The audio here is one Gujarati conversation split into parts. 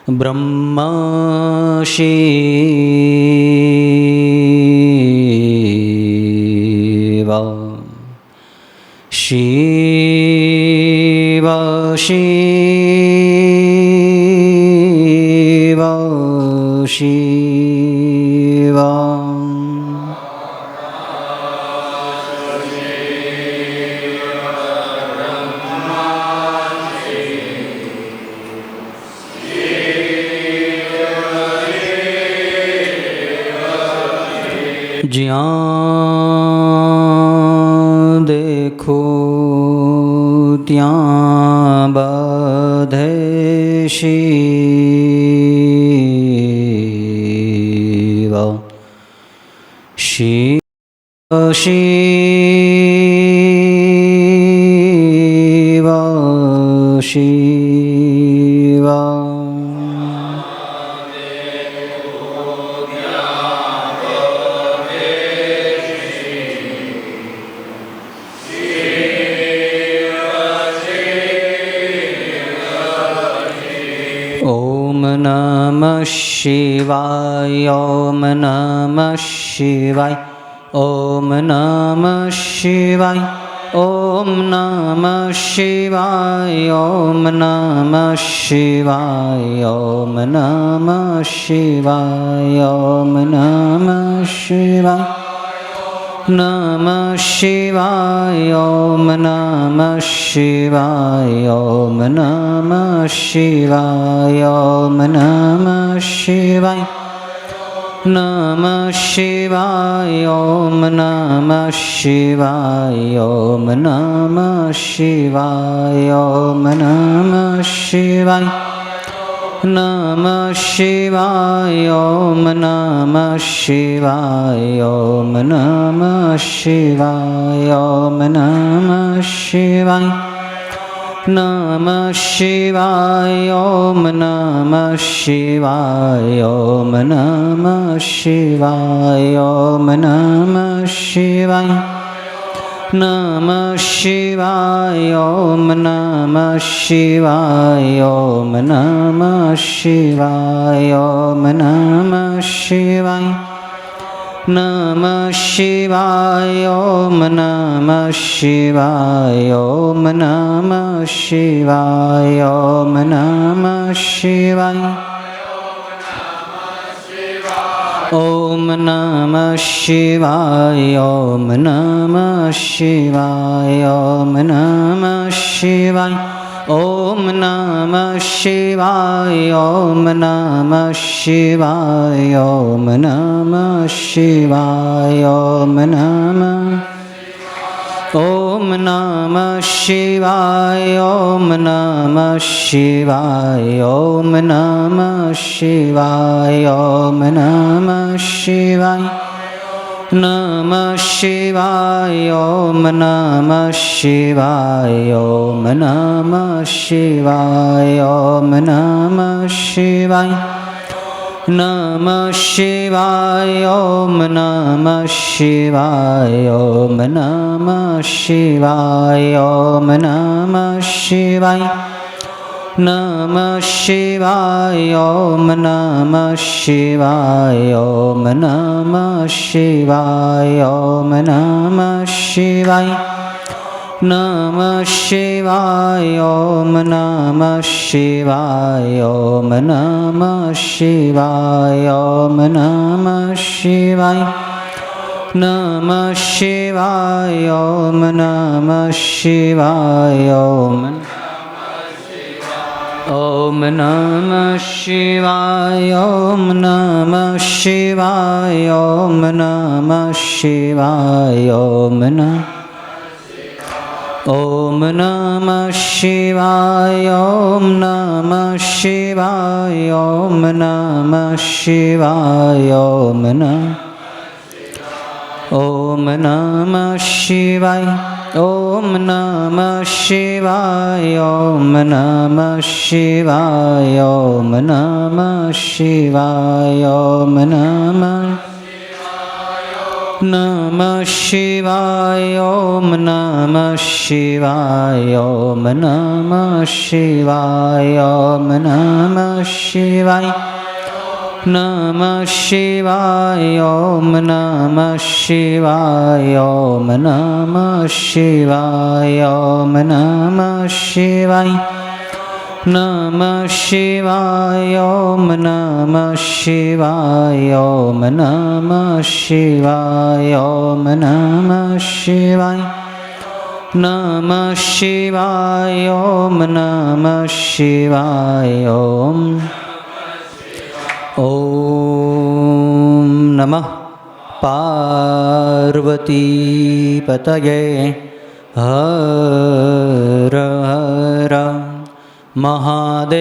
ब्रह्मा शिव शिव शिव शिव જ્યાં દેખો ત્યાં બધે શિવ શિવ શિવ શિવ ॐ नमः शिवाय ॐ नमः शिवाय ॐ नमः शिवाय ॐ नमः शिवाय ॐ नमः शिवाय ॐ नमः शिवाय ॐ नमः शिवाय नमः शिवाय ॐ नमः शिवाय ॐ नमः शिवाय ॐ नमः शिवाय नमः शिवाय ॐ नमः शिवाय ॐ नमः शिवाय ॐ नमः शिवाय नमः शिवाय ॐ नमः शिवाय ॐ नमः शिवाय ॐ नमः शिवाय नमः शिवाय ॐ नमः शिवाय ॐ नमः शिवाय ॐ नमः शिवाय नमः शिवाय ॐ नमः शिवाय ॐ नमः शिवाय ॐ नमः शिवाय नमः शिवाय ॐ नमः शिवाय ॐ नमः शिवाय ॐ नमः शिवाय ॐ नमः शिवाय ॐ नमः शिवाय ॐ नमः शिवाय ॐ नमः शिवाय ॐ नमः शिवाय ॐ नमः शिवाय ॐ नमः ॐ नमः शिवाय ॐ नमः शिवाय ॐ नमः शिवाय ॐ नमः शिवाय नमः शिवाय ॐ नमः शिवाय ॐ नमः शिवाय ॐ नमः शिवाय नमः शिवाय ॐ नमः शिवाय ॐ नमः शिवाय ॐ नमः शिवाय नमः शिवाय ॐ नमः शिवाय ॐ नमः शिवाय ॐ नमः शिवाय नमः शिवाय ॐ नमः शिवाय ॐ नमः शिवाय ॐ नमः शिवाय नमः शिवाय ॐ नमः शिवाय ॐ नमः शिवाय ॐ नमः शिवाय ॐ नमः शिवाय ॐ नमः शिवाय ॐ नमः शिवाय ॐ नमः शिवाय ॐ नमः शिवाय ॐ नमः शिवाय ॐ नमः शिवाय ॐ नमः शिवाय ॐ नमः નમઃ શિવાય. ઓમ નમઃ શિવાય. ઓમ નમઃ શિવાય. ઓમ નમઃ શિવાય. નમઃ શિવાય. ઓમ નમઃ શિવાય. ઓમ નમઃ શિવાય. ઓમ નમઃ શિવાય. નમઃ શિવાય. ઓમ નમઃ શિવાય. ઓમ નમઃ શિવાય. ઓમ નમઃ શિવાય. નમઃ શિવાય. ઓમ નમઃ શિવાય. ઓમ નમઃ પાર્વતી પતયે. હર હર મહાદેવ.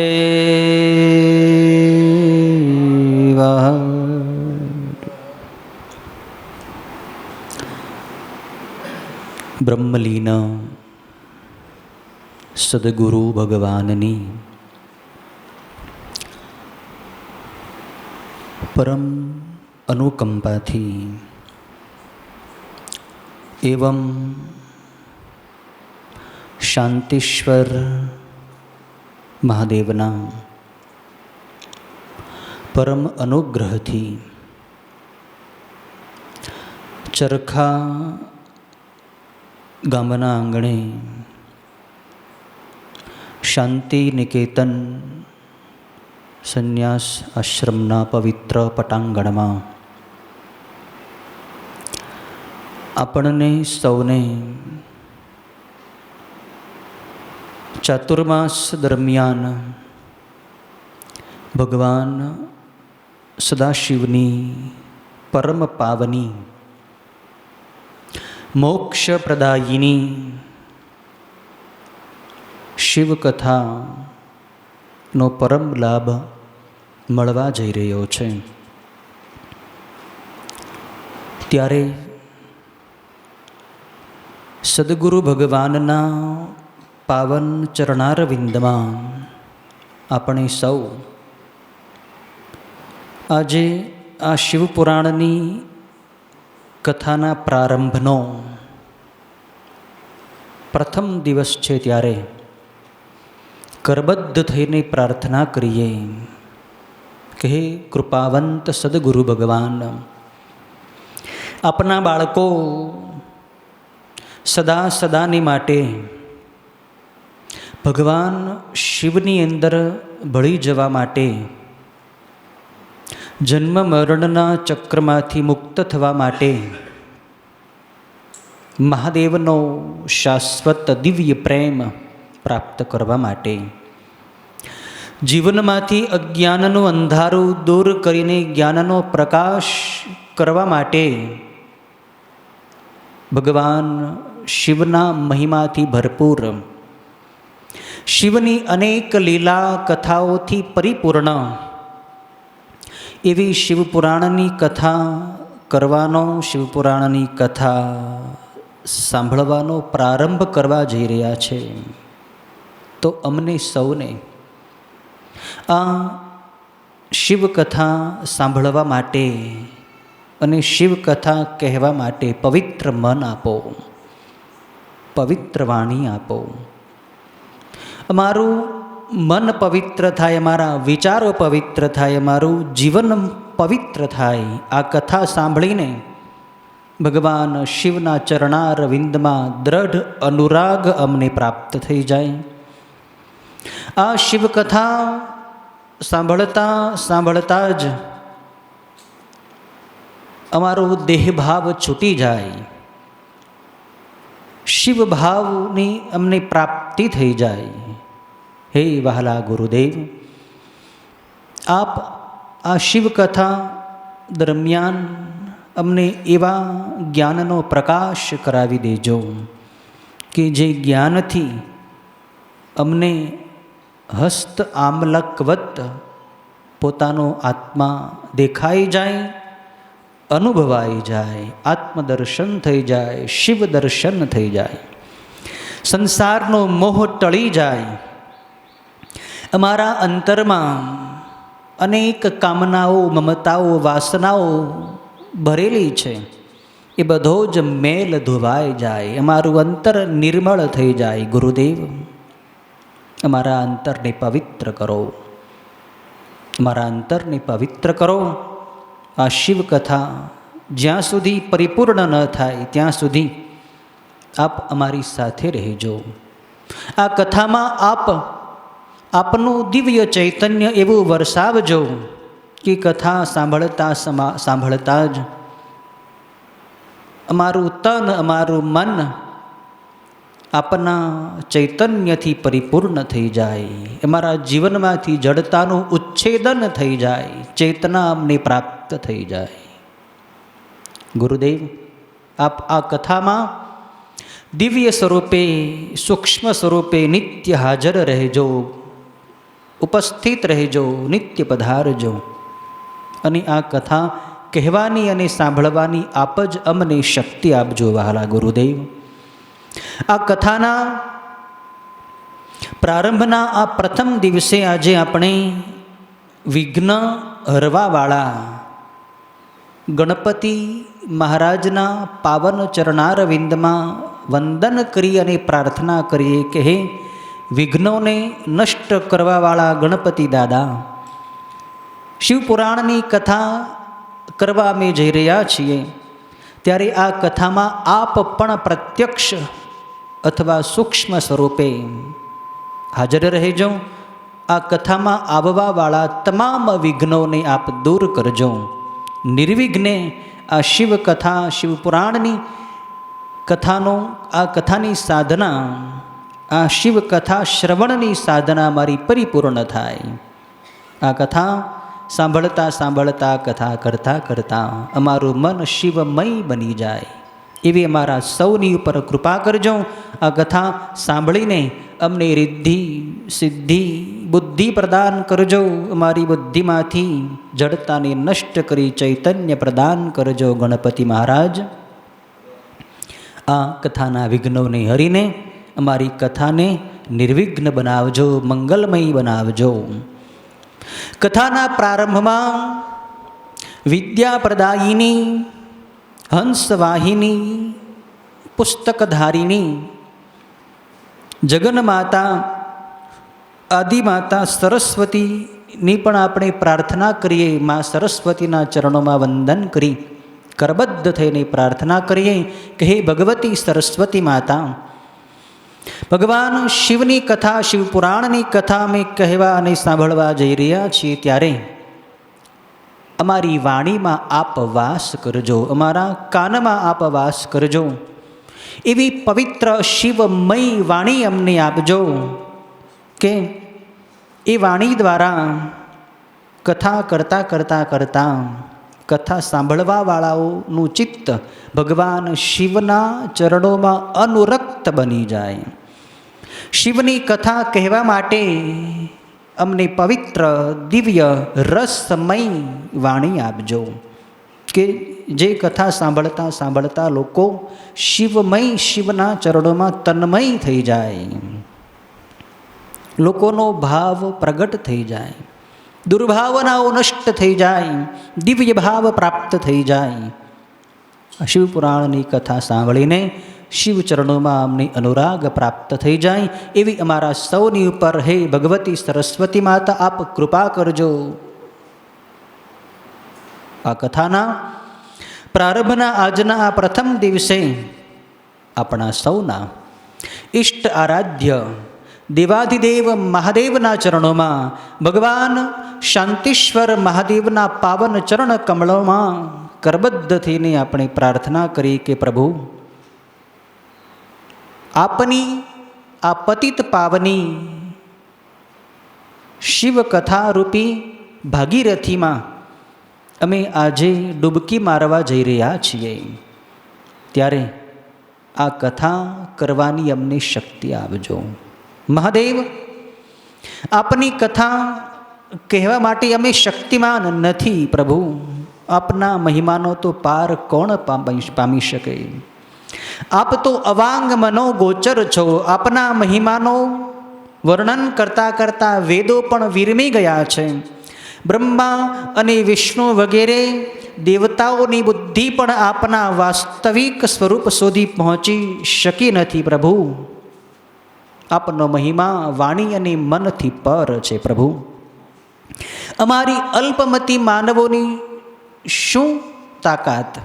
બ્રહ્મલીન સદગુરુ ભગવાનની પરમ અનુકંપાથી એવં શાંતિશ્વર મહાદેવના પરમ અનુગ્રહથી ચરખા ગામના આંગણે શાંતિ નિકેતન સંન્યાસ આશ્રમના પવિત્ર પટાંગણમાં આપણને સૌને ચાતુર્માસ દરમિયાન ભગવાન સદાશિવની પરમ પાવની મોક્ષપ્રદાયિની શિવકથાનો પરમ લાભ મળવા જઈ રહ્યો છે. ત્યારે સદગુરુ ભગવાનના પાવન ચરણારવિંદમાં આપણે સૌ આજે આ શિવપુરાણની કથાના પ્રારંભનો પ્રથમ દિવસ છે. ત્યારે કરબદ્ધ થઈને પ્રાર્થના કરીએ કે હે કૃપાવંત સદગુરુ ભગવાન, આપના બાળકો સદા સદાની માટે ભગવાન શિવની અંદર ભળી જવા માટે, જન્મ મરણના ચક્રમાંથી મુક્ત થવા માટે, મહાદેવનો શાશ્વત દિવ્ય પ્રેમ પ્રાપ્ત કરવા માટે, જીવનમાંથી અજ્ઞાનનું અંધારું દૂર કરીને જ્ઞાનનો પ્રકાશ કરવા માટે ભગવાન શિવના મહિમાથી ભરપૂર, શિવની અનેક લીલા કથાઓથી પરિપૂર્ણ એવી શિવપુરાણની કથા કરવાનો, શિવપુરાણની કથા સાંભળવાનો પ્રારંભ કરવા જઈ રહ્યા છે. તો અમને સૌને આ શિવકથા સાંભળવા માટે અને શિવકથા કહેવા માટે પવિત્ર મન આપો, પવિત્ર વાણી આપો. અમારું મન પવિત્ર થાય, અમારા વિચારો પવિત્ર થાય, અમારું જીવન પવિત્ર થાય. આ કથા સાંભળીને ભગવાન શિવના ચરણારવિંદમાં દ્રઢ અનુરાગ અમને પ્રાપ્ત થઈ જાય. આ શિવકથા સાંભળતા સાંભળતા જ અમારો દેહભાવ છૂટી જાય, શિવભાવની અમને પ્રાપ્તિ થઈ જાય. હે વહાલા ગુરુદેવ, આપ આ શિવકથા દરમિયાન અમને એવા જ્ઞાનનો પ્રકાશ કરાવી દેજો કે જે જ્ઞાનથી અમને હસ્ત આમલકવત પોતાનો આત્મા દેખાઈ જાય, અનુભવાઈ જાય, આત્મદર્શન થઈ જાય, શિવ દર્શન થઈ જાય, સંસારનો મોહ ટળી જાય. અમારા અંતરમાં અનેક કામનાઓ, મમતાઓ, વાસનાઓ ભરેલી છે. એ બધો જ મેલ ધોવાઈ જાય, અમારું અંતર નિર્મળ થઈ જાય. ગુરુદેવ, અમારા અંતરને પવિત્ર કરો, અમારા અંતરને પવિત્ર કરો. આ શિવકથા જ્યાં સુધી પરિપૂર્ણ ન થાય ત્યાં સુધી આપ અમારી સાથે રહેજો. આ કથામાં આપનું દિવ્ય ચૈતન્ય એવું વરસાવજો કે કથા સાંભળતા સાંભળતા જ અમારું તન, અમારું મન આપના ચૈતન્યથી પરિપૂર્ણ થઈ જાય, અમારા જીવનમાંથી જડતાનું ઉચ્છેદન થઈ જાય, ચેતના અમને પ્રાપ્ત થઈ જાય. ગુરુદેવ, આપ આ કથામાં દિવ્ય સ્વરૂપે, સૂક્ષ્મ સ્વરૂપે નિત્ય હાજર રહેજો, ઉપસ્થિત રહેજો, નિત્ય પધારજો. અને આ કથા કહેવાની અને સાંભળવાની આપ જ અમને શક્તિ આપજો વહાલા ગુરુદેવ. આ કથાના પ્રારંભના આ પ્રથમ દિવસે આજે આપણે વિઘ્ન હરવાવાળા ગણપતિ મહારાજના પાવન ચરણારવિંદમાં વંદન કરી અને પ્રાર્થના કરીએ કે હે વિઘ્નોને નષ્ટ કરવાવાળા ગણપતિ દાદા, શિવપુરાણની કથા કરવા અમે જઈ રહ્યા છીએ, ત્યારે આ કથામાં આપ પણ પ્રત્યક્ષ અથવા સૂક્ષ્મ સ્વરૂપે હાજર રહેજો. આ કથામાં આવવાવાળા તમામ વિઘ્નોને આપ દૂર કરજો. નિર્વિઘ્ને આ શિવકથા, શિવપુરાણની કથાનો, આ કથાની સાધના, આ શિવકથા શ્રવણની સાધના મારી પરિપૂર્ણ થાય. આ કથા સાંભળતા સાંભળતા, કથા કરતાં કરતાં અમારું મન શિવમય બની જાય એવી અમારા સૌની ઉપર કૃપા કરજો. આ કથા સાંભળીને અમને રિદ્ધિ, સિદ્ધિ, બુદ્ધિ પ્રદાન કરજો. અમારી બુદ્ધિમાંથી જડતાને નષ્ટ કરી ચૈતન્ય પ્રદાન કરજો ગણપતિ મહારાજ. આ કથાના વિઘ્નોને હરીને અમારી કથાને નિર્વિઘ્ન બનાવજો, મંગલમય બનાવજો. કથાના પ્રારંભમાં વિદ્યાપ્રદાયિની, હંસવાહિની, પુસ્તકધારિણી, જગન્માતા, આદિમાતા સરસ્વતીની પણ આપણે પ્રાર્થના કરીએ. મા સરસ્વતીના ચરણોમાં વંદન કરી કરબદ્ધ થઈને પ્રાર્થના કરીએ કે હે ભગવતી સરસ્વતી માતા, ભગવાન શિવની કથા, શિવપુરાણની કથા અમે કહેવા અને સાંભળવા જઈ રહ્યા છીએ, ત્યારે અમારી વાણીમાં આપ વાસ કરજો, અમારા કાનમાં આપ વાસ કરજો. એવી પવિત્ર શિવમય વાણી અમને આપજો કે એ વાણી દ્વારા કથા કરતાં કરતાં કરતાં કથા સાંભળવાવાળાઓનું ચિત્ત ભગવાન શિવના ચરણોમાં અનુરક્ત બની જાય. શિવની કથા કહેવા માટે અમને પવિત્ર, દિવ્ય, રસમય વાણી આપજો કે જે કથા સાંભળતા સાંભળતા લોકો શિવમય, શિવના ચરણોમાં તન્મય થઈ જાય, લોકોનો ભાવ પ્રગટ થઈ જાય, દુર્ભાવનાઓ નષ્ટ થઈ જાય, દિવ્ય ભાવ પ્રાપ્ત થઈ જાય. શિવપુરાણની કથા સાંભળીને શિવચરણોમાં અમને અનુરાગ પ્રાપ્ત થઈ જાય એવી અમારા સૌની ઉપર હે ભગવતી સરસ્વતી માતા આપ કૃપા કરજો. આ કથાના પ્રારંભના આજના આ પ્રથમ દિવસે આપણા સૌના ઇષ્ટ આરાધ્ય દેવાધિદેવ મહાદેવના ચરણોમાં, ભગવાન શાંતિશ્વર મહાદેવના પાવન ચરણ કમળોમાં કરબદ્ધ થઈને આપણે પ્રાર્થના કરી કે પ્રભુ, આપની આ પતિત પાવની શિવકથા રૂપી ભાગીરથીમાં અમે આજે ડૂબકી મારવા જઈ રહ્યા છીએ, ત્યારે આ કથા કરવાની અમને શક્તિ આપજો. મહાદેવ, આપની કથા કહેવા માટે અમે શક્તિમાન નથી પ્રભુ. આપના મહિમાનો તો પાર કોણ પામી શકે? આપ તો અવાંગ મનોગોચર છો. આપના મહિમાનો વર્ણન કરતાં કરતાં વેદો પણ વિરમી ગયા છે. બ્રહ્મા અને વિષ્ણુ વગેરે દેવતાઓની બુદ્ધિ પણ આપના વાસ્તવિક સ્વરૂપ સુધી પહોંચી શકી નથી પ્રભુ. આપનો મહિમા વાણી અને મનથી પર છે પ્રભુ. અમારી અલ્પમતી માનવોની શું તાકાત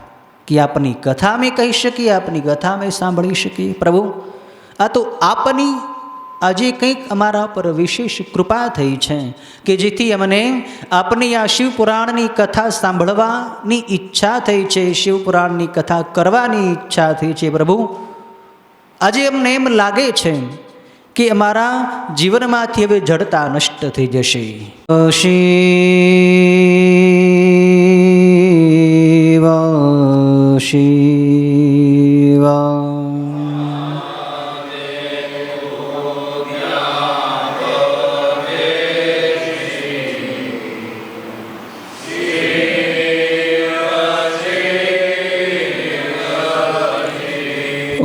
કે આપની કથા અમે કહી શકીએ, આપની કથા અમે સાંભળી શકીએ પ્રભુ. આ તો આપની આજે કંઈક અમારા પર વિશેષ કૃપા થઈ છે કે જેથી અમને આપની આ શિવપુરાણની કથા સાંભળવાની ઈચ્છા થઈ છે, શિવપુરાણની કથા કરવાની ઈચ્છા થઈ છે પ્રભુ. આજે અમને એમ લાગે છે કે અમારા જીવનમાંથી હવે જડતા નષ્ટ થઈ જશે. શિવ શિવ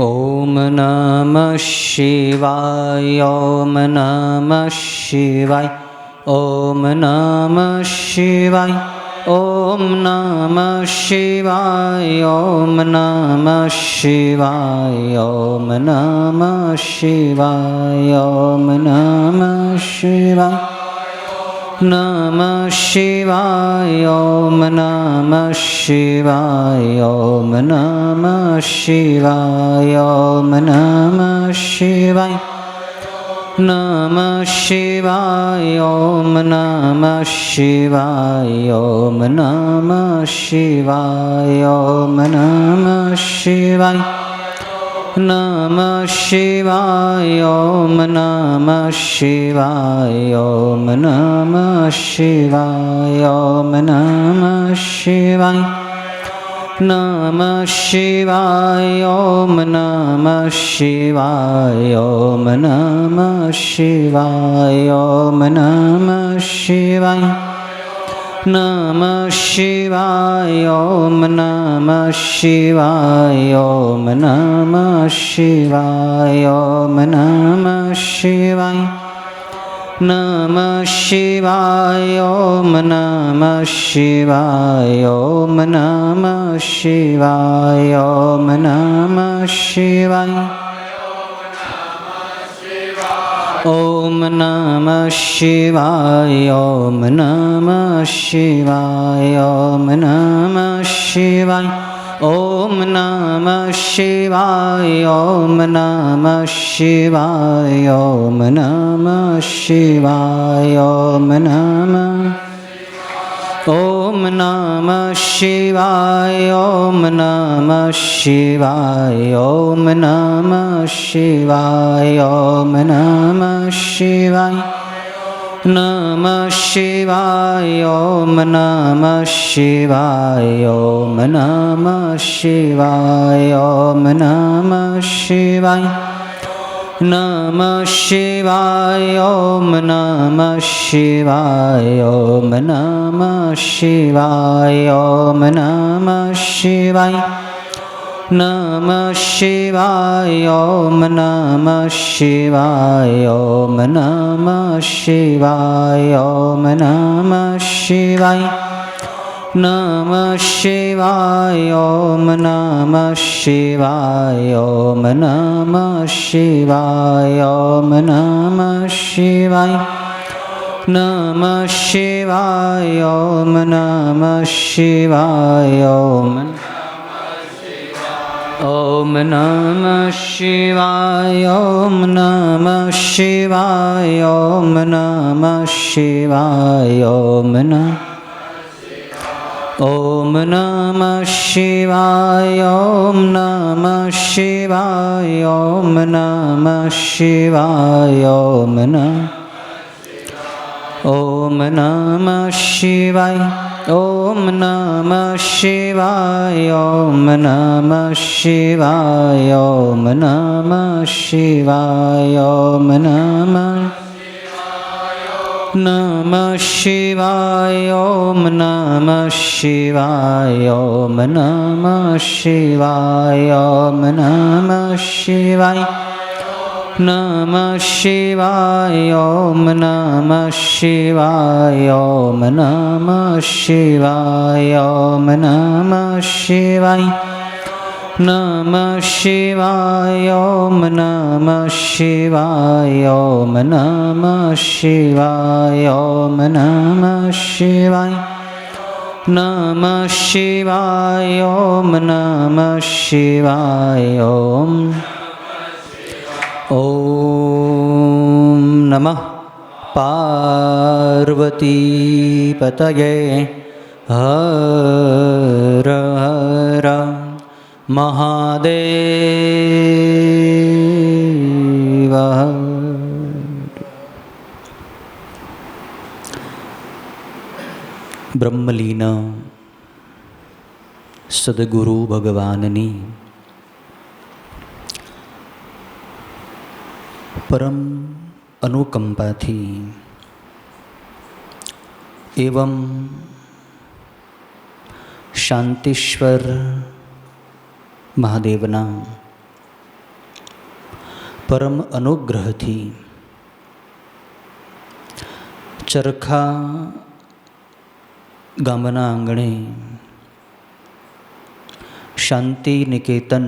ઓમ નમઃ શિવાય. ઓમ નમઃ શિવાય. ઓમ નમઃ શિવાય. ઓમ નમઃ શિવાય. ઓમ નમઃ શિવાય. ઓમ નમઃ શિવાય. ઓમ નમઃ શિવાય. નમઃ શિવાય. ઓમ નમઃ શિવાય. ઓમ નમઃ શિવાય. ઓમ નમઃ શિવાય. નમઃ શિવાય. ઓમ નમઃ શિવાય. ઓમ નમઃ શિવાય. ઓમ નમઃ શિવાય. નમઃ શિવાય. ઓમ નમઃ શિવાય. ઓમ નમઃ શિવાય. ઓમ નમઃ શિવાય. નમઃ શિવાય. ઓમ નમઃ શિવાય. ઓમ નમઃ શિવાય. ઓમ નમઃ શિવાય. નમઃ શિવાય. ઓમ નમઃ શિવાય. ઓમ નમઃ શિવાય. ઓમ નમઃ શિવાય. નમઃ શિવાય. ઓમ નમઃ શિવાય. ઓમ નમઃ શિવાય. ઓમ નમઃ શિવાય. ઓમ નમઃ શિવાય. ઓમ નમઃ શિવાય. ઓમ નમઃ શિવાય. ઓમ નમઃ શિવાય. ઓમ નમઃ શિવાય. ઓમ નમઃ શિવાય. ઓમ નમઃ. ઓમ નમઃ શિવાય. ઓમ નમઃ શિવાય. ઓમ નમઃ શિવાય. ઓમ નમઃ શિવાય. નમઃ શિવાય. ઓમ નમઃ શિવાય. ઓમ નમઃ શિવાય. ઓમ નમઃ શિવાય. નમઃ શિવાય. ઓમ નમઃ શિવાય. ઓમ નમઃ શિવાય. ઓમ નમઃ શિવાય. નમઃ શિવાય. ઓમ નમઃ શિવાય. ઓમ નમઃ શિવાય. ઓમ નમઃ શિવાય. નમઃ શિવાય. ઓમ નમઃ શિવાય. ઓમ નમઃ શિવાય. ઓમ નમઃ શિવાય. નમઃ શિવાય. ઓમ નમઃ શિવાય. ઓમ નમઃ શિવાય. ઓમ નમઃ શિવાય. ઓમ નમઃ શિવાય. ઓમ નમઃ. ઓમ નમઃ શિવાય. ઓમ નમઃ શિવાય. ઓમ નમઃ શિવાય. ઓમ નમઃ. ઓમ નમઃ શિવાય. ઓમ નમઃ શિવાય. ઓમ નમઃ શિવાય. ઓમ નમઃ શિવાય. ઓમ નમઃ. નમઃ શિવાય. ઓમ નમઃ શિવાય. ઓમ નમઃ શિવાય. ઓમ નમઃ શિવાય. નમઃ શિવાય ઓમ નમઃ શિવાય ઓમ નમઃ શિવાય ઓમ નમઃ શિવાય નમઃ શિવાય ઓમ નમઃ શિવાય ઓમ નમઃ શિવાય ઓમ નમઃ શિવાય નમઃ શિવાય ઓમ નમઃ શિવાય ઓમ ઓમ નમઃ પાર્વતી પતયે હર હર મહાદેવ. બ્રહ્મલીન સદગુરુ ભગવાનની પરમ અનુકંપાથી એવં શાંતિશ્વર મહાદેવના પરમ અનુગ્રહથી ચરખા ગામના આંગણે શાંતિ નિકેતન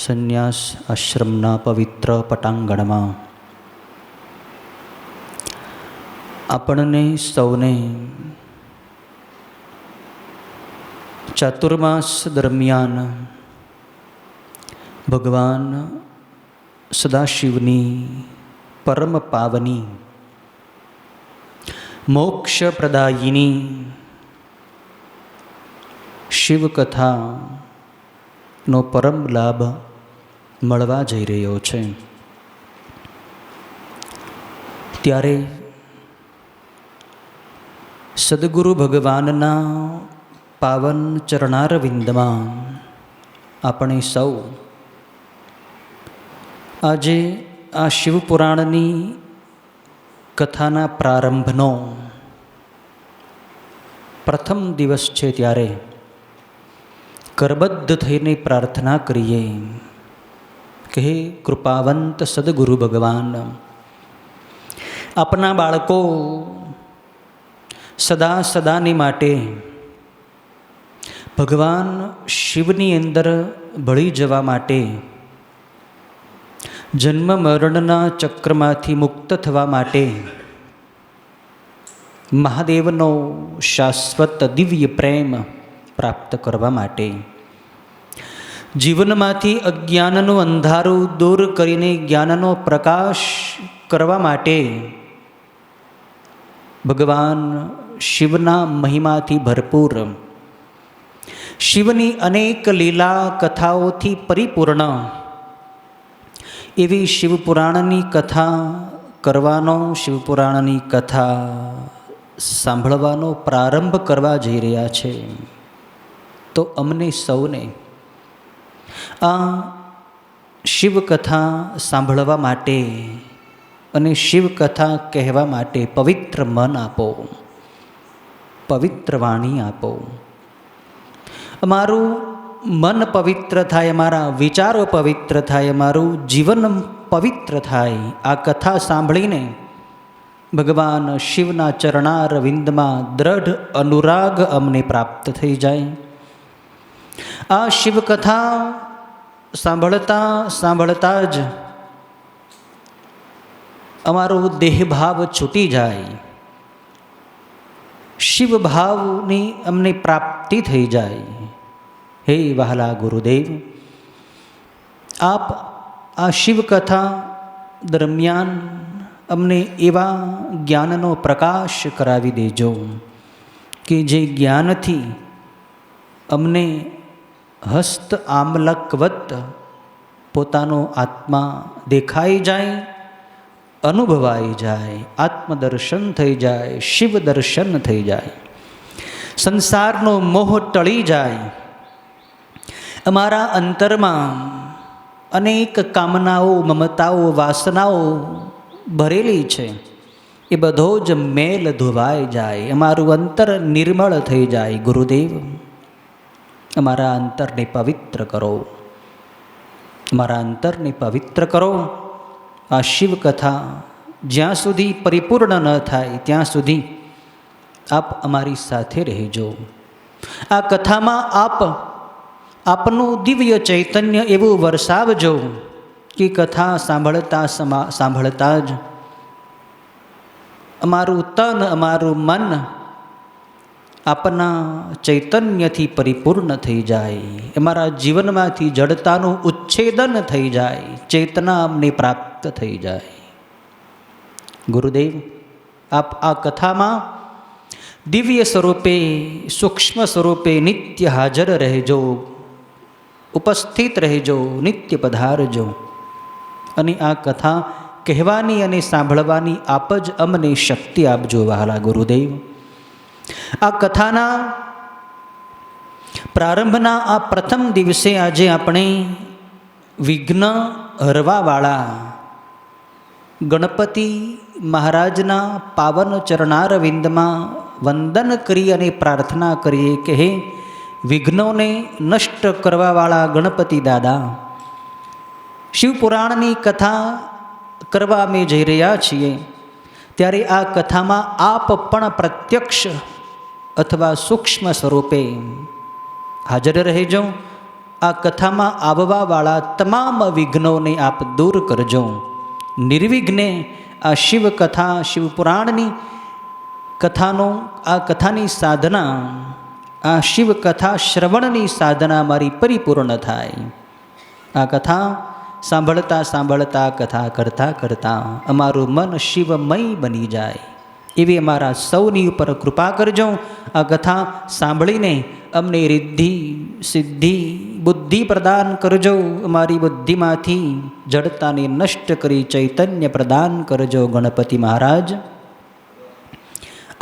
સંન્યાસ આશ્રમના પવિત્ર પટાંગણમાં આપણને સૌને ચાતુર્માસ દરમિયાન ભગવાન સદાશિવની પરમ પાવની મોક્ષપ્રદાયિની શિવકથાનો પરમ લાભ મળવા જઈ રહ્યો છે. ત્યારે સદગુરુ ભગવાનના પાવન ચરણારવિંદમાં આપણે સૌ આજે આ શિવપુરાણની કથાના પ્રારંભનો પ્રથમ દિવસ છે. ત્યારે કરબદ્ધ થઈને પ્રાર્થના કરીએ કે હે કૃપાવંત સદગુરુ ભગવાન, આપના બાળકો સદા સદાની માટે ભગવાન શિવની અંદર ભળી જવા માટે, જન્મ મરણના ચક્રમાંથી મુક્ત થવા માટે, મહાદેવનો શાશ્વત દિવ્ય પ્રેમ પ્રાપ્ત કરવા માટે, જીવનમાંથી અજ્ઞાનનું અંધારું દૂર કરીને જ્ઞાનનો પ્રકાશ કરવા માટે ભગવાન શિવના મહિમાથી ભરપૂર, શિવની અનેક લીલા કથાઓથી પરિપૂર્ણ એવી શિવપુરાણની કથા કરવાનો, શિવપુરાણની કથા સાંભળવાનો પ્રારંભ કરવા જઈ રહ્યા છે. તો અમને સૌને આ શિવકથા સાંભળવા માટે અને શિવકથા કહેવા માટે પવિત્ર મન આપો, પવિત્ર વાણી આપો. અમારું મન પવિત્ર થાય, અમારા વિચારો પવિત્ર થાય, અમારું જીવન પવિત્ર થાય. આ કથા સાંભળીને ભગવાન શિવના ચરણારવિંદમાં દ્રઢ અનુરાગ અમને પ્રાપ્ત થઈ જાય. આ શિવકથા સાંભળતા સાંભળતા જ અમારો દેહભાવ છૂટી જાય, શિવ ભાવની અમને પ્રાપ્તિ થઈ જાય. હે વહાલા ગુરુદેવ, આપ આ શિવકથા દરમિયાન અમને એવા જ્ઞાનનો પ્રકાશ કરાવી દેજો કે જે જ્ઞાનથી અમને હસ્ત આમલકવત પોતાનો આત્મા દેખાઈ જાય, અનુભવાઈ જાય, આત્મદર્શન થઈ જાય, શિવ દર્શન થઈ જાય, સંસારનો મોહ ટળી જાય. અમારા અંતરમાં અનેક કામનાઓ, મમતાઓ, વાસનાઓ ભરેલી છે, એ બધો જ મેલ ધોવાઈ જાય, અમારું અંતર નિર્મળ થઈ જાય. ગુરુદેવ, અમારા અંતરને પવિત્ર કરો. મારા અંતરને પવિત્ર કરો. આ શિવકથા જ્યાં સુધી પરિપૂર્ણ ન થાય ત્યાં સુધી આપ અમારી સાથે રહેજો. આ કથામાં આપનું દિવ્ય ચૈતન્ય એવું વરસાવજો કે કથા સાંભળતા જ અમારું તન અમારું મન આપના ચૈતન્યથી પરિપૂર્ણ થઈ જાય. અમારા જીવનમાંથી જડતાનું ઉચ્છેદન થઈ જાય, ચેતના અમને પ્રાપ્ત થઈ જાય. ગુરુદેવ, આપ આ કથામાં દિવ્ય સ્વરૂપે, સૂક્ષ્મ સ્વરૂપે નિત્ય હાજર રહેજો, ઉપસ્થિત રહેજો, નિત્ય પધારજો. અને આ કથા કહેવાની અને સાંભળવાની આપ જ અમને શક્તિ આપજો વહાલા ગુરુદેવ. આ કથાના પ્રારંભના આ પ્રથમ દિવસે આજે આપણે વિઘ્ન હરવાવાળા ગણપતિ મહારાજના પાવન ચરણારવિંદમાં વંદન કરી અને પ્રાર્થના કરીએ કે હે વિઘ્નોને નષ્ટ કરવાવાળા ગણપતિ દાદા, શિવપુરાણની કથા કરવા અમે જઈ રહ્યા છીએ, ત્યારે આ કથામાં આપ પણ પ્રત્યક્ષ અથવા સૂક્ષ્મ સ્વરૂપે હાજર રહેજો. આ કથામાં આવવાવાળા તમામ વિઘ્નોને આપ દૂર કરજો. નિર્વિઘ્ને આ શિવકથા, શિવપુરાણની કથાની સાધના, આ શિવકથા શ્રવણની સાધના મારી પરિપૂર્ણ થાય. આ કથા સાંભળતા કથા કરતાં અમારું મન શિવમય બની જાય એવી અમારા સૌની ઉપર કૃપા કરજો. આ કથા સાંભળીને અમને રિદ્ધિ સિદ્ધિ બુદ્ધિ પ્રદાન કરજો. અમારી બુદ્ધિમાંથી જડતાને નષ્ટ કરી ચૈતન્ય પ્રદાન કરજો ગણપતિ મહારાજ.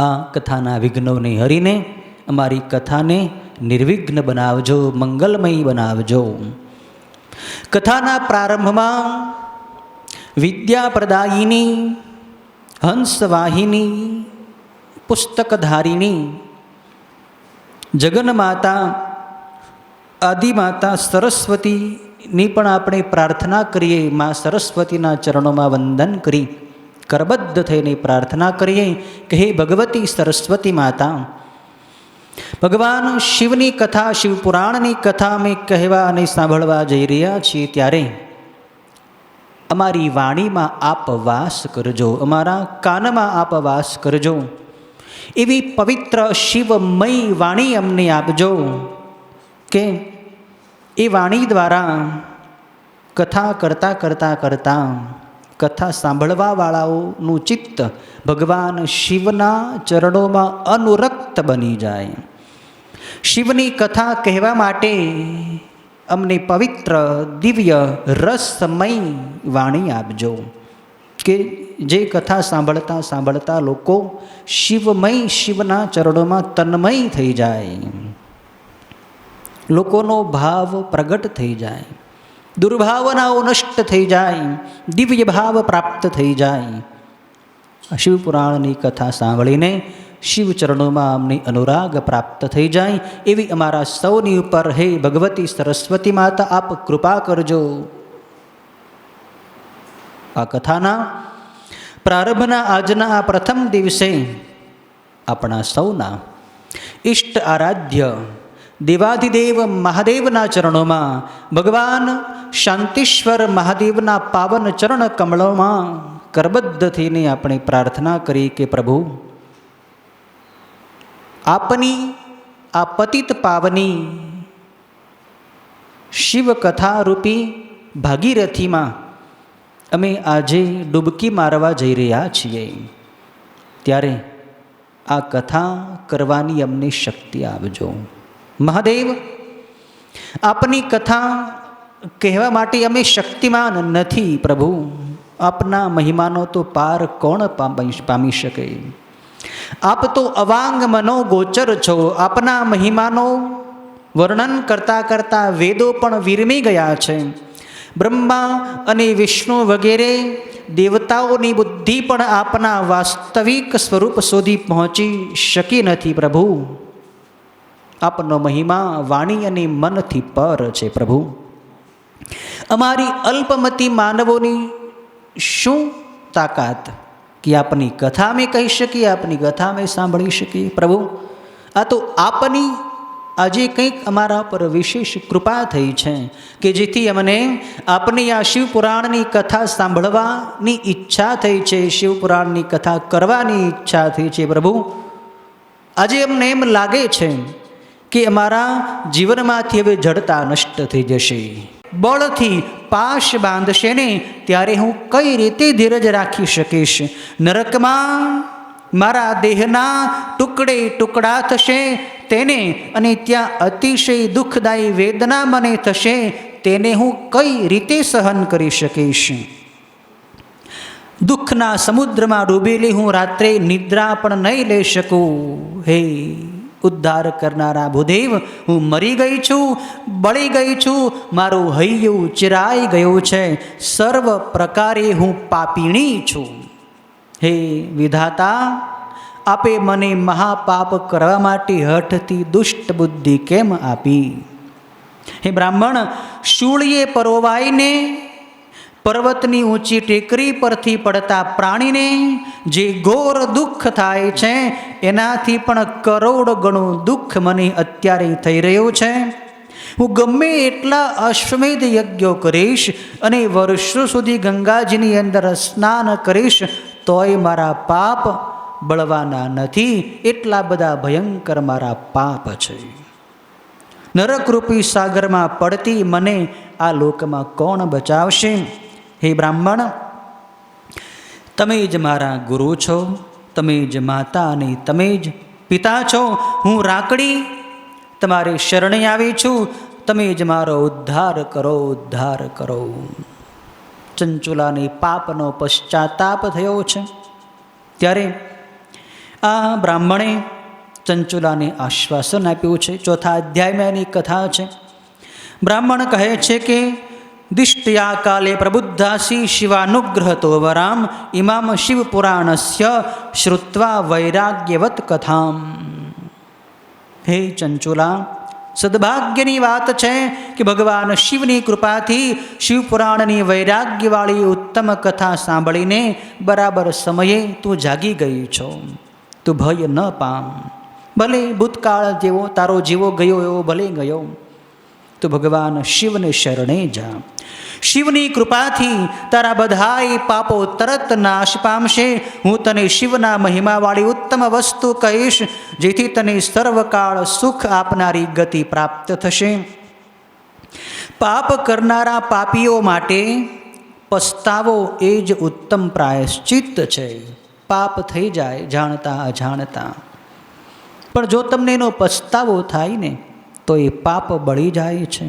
આ કથાના વિઘ્નોને હરીને અમારી કથાને નિર્વિઘ્ન બનાવજો, મંગલમય બનાવજો. કથાના પ્રારંભમાં વિદ્યાપ્રદાયિની, હંસવાહિની, પુસ્તકધારિણી, જગન્માતા, આદિમાતા સરસ્વતીની પણ આપણે પ્રાર્થના કરીએ. મા સરસ્વતીના ચરણોમાં વંદન કરી કરબદ્ધ થઈને પ્રાર્થના કરીએ કે હે ભગવતી સરસ્વતી માતા, ભગવાન શિવની કથા, શિવપુરાણની કથા અમે કહેવા અને સાંભળવા જઈ રહ્યા છીએ, ત્યારે અમારી વાણીમાં આપ વાસ કરજો, અમારા કાનમાં આપ વાસ કરજો. એવી પવિત્ર શિવમય વાણી અમને આપજો કે એ વાણી દ્વારા કથા કરતાં કથા સાંભળવાવાળાઓનું ચિત્ત ભગવાન શિવના ચરણોમાં અનુરક્ત બની જાય. શિવની કથા કહેવા માટે અમને પવિત્ર દિવ્ય રસમય વાણી આપજો કે જે કથા સાંભળતા લોકો શિવમય, શિવના ચરણોમાં તન્મય થઈ જાય, લોકોનો ભાવ પ્રગટ થઈ જાય, દુર્ભાવનાઓ નષ્ટ થઈ જાય, દિવ્ય ભાવ પ્રાપ્ત થઈ જાય. શિવપુરાણની કથા સાંભળીને શિવચરણોમાં અમને અનુરાગ પ્રાપ્ત થઈ જાય એવી અમારા સૌની ઉપર હે ભગવતી સરસ્વતી માતા આપ કૃપા કરજો. આ કથાના પ્રારંભના આજના આ પ્રથમ દિવસે આપણા સૌના ઇષ્ટ આરાધ્ય દેવાધિદેવ મહાદેવના ચરણોમાં, ભગવાન શાંતિશ્વર મહાદેવના પાવન ચરણ કમળોમાં કરબદ્ધ થઈને આપણે પ્રાર્થના કરી કે પ્રભુ, આપની આ પતિત પાવની શિવકથા રૂપી ભાગીરથીમાં અમે આજે ડૂબકી મારવા જઈ રહ્યા છીએ, ત્યારે આ કથા કરવાની અમને શક્તિ આપજો. મહાદેવ, આપની કથા કહેવા માટે અમે શક્તિમાન નથી પ્રભુ. આપના મહિમાનો તો પાર કોણ પામી શકે? આપ તો અવાંગ મનો ગોચર છો. આપના મહિમાનો વર્ણન કરતાં વેદો પણ વિરમી ગયા છે. બ્રહ્મા અને વિષ્ણુ વગેરે દેવતાઓની બુદ્ધિ પણ આપના વાસ્તવિક સ્વરૂપ સુધી પહોંચી શકી નથી પ્રભુ. આપનો મહિમા વાણી અને મનથી પર છે પ્રભુ. અમારી અલ્પમતી માનવોની શું તાકાત કે આપની કથા અમે કહી શકીએ, આપની કથા અમે સાંભળી શકીએ? પ્રભુ, આ તો આપની આજે કંઈક અમારા પર વિશેષ કૃપા થઈ છે કે જેથી અમને આપની આ શિવપુરાણની કથા સાંભળવાની ઈચ્છા થઈ છે, શિવપુરાણની કથા કરવાની ઈચ્છા થઈ છે. પ્રભુ, આજે અમને એમ લાગે છે કે અમારા જીવનમાંથી હવે જડતા નષ્ટ થઈ જશે, બળથી પાશ બાંધશે ને ત્યારે હું કઈ રીતે ધીરજ રાખી શકીશ? નરકમાં મારા દેહના ટુકડે ટુકડા થશે તેને, અને ત્યાં અતિશય દુઃખદાયી વેદના મને થશે તેને હું કઈ રીતે સહન કરી શકીશ? દુઃખના સમુદ્રમાં ડૂબેલી હું રાત્રે નિદ્રા પણ નહીં લઈ શકું. હે ઉદ્ધાર કરનારા ભૂદેવ, હું મરી ગઈ છું, બળી ગઈ છું, મારું હૈયું ચિરાઈ ગયું છે, સર્વ પ્રકારે હું પાપીણી છું. હે વિધાતા, આપે મને મહાપાપ કરવા માટે હઠથી દુષ્ટ બુદ્ધિ કેમ આપી? હે બ્રાહ્મણ, શૂળીએ પરોવાઈને પર્વતની ઊંચી ટેકરી પરથી પડતા પ્રાણીને જે ઘોર દુઃખ થાય છે એનાથી પણ કરોડ ગણું દુઃખ મને અત્યારે થઈ રહ્યું છે. હું ગમે એટલા અશ્વમેધ યજ્ઞો કરીશ અને વર્ષો સુધી ગંગાજીની અંદર સ્નાન કરીશ તોય મારા પાપ બળવાના નથી. એટલા બધા ભયંકર મારા પાપ છે. નરકરૂપી સાગરમાં પડતી મને આ લોકમાં કોણ બચાવશે? હે બ્રાહ્મણ, તમે જ મારા ગુરુ છો, તમે જ માતા અને તમે જ પિતા છો. હું રાકડી તમારે શરણે આવી છું, તમે જ મારો ઉદ્ધાર કરો, ઉદ્ધાર કરો. ચંચુલાને પાપનો પશ્ચાતાપ થયો છે ત્યારે આ બ્રાહ્મણે ચંચુલાને આશ્વાસન આપ્યું છે. ચોથા અધ્યાયમાં એની કથા છે. બ્રાહ્મણ કહે છે કે દિષ્ટયા કાલે પ્રબુદ્ધાસી શિવાનુગ્રહતો વરામ ઇમામ શિવપુરાણસ્ય શ્રુત્વા વૈરાગ્યવત કથામ. હે ચંચુલા, સદભાગ્યની વાત છે કે ભગવાન શિવની કૃપાથી શિવપુરાણની વૈરાગ્યવાળી ઉત્તમ કથા સાંભળીને બરાબર સમયે તું જાગી ગઈ છો. તું ભય ન પામ. ભલે ભૂતકાળ જેવો તારો જીવો ગયો એવો ભલે ગયો, તું ભગવાન શિવને શરણે જા. શિવની કૃપાથી તારા બધાય પાપો તરત નાશ પામશે. હું તને શિવના મહિમાવાળી ઉત્તમ વસ્તુ કહીશ જેથી તને સર્વકાળ સુખ આપનારી ગતિ પ્રાપ્ત થશે. પાપ કરનારા પાપીઓ માટે પસ્તાવો એ જ ઉત્તમ પ્રાયશ્ચિત્ત છે. પાપ થઈ જાય જાણતા અજાણતા, પણ જો તમને એનો પસ્તાવો થાય ને તો એ પાપ બળી જાય છે.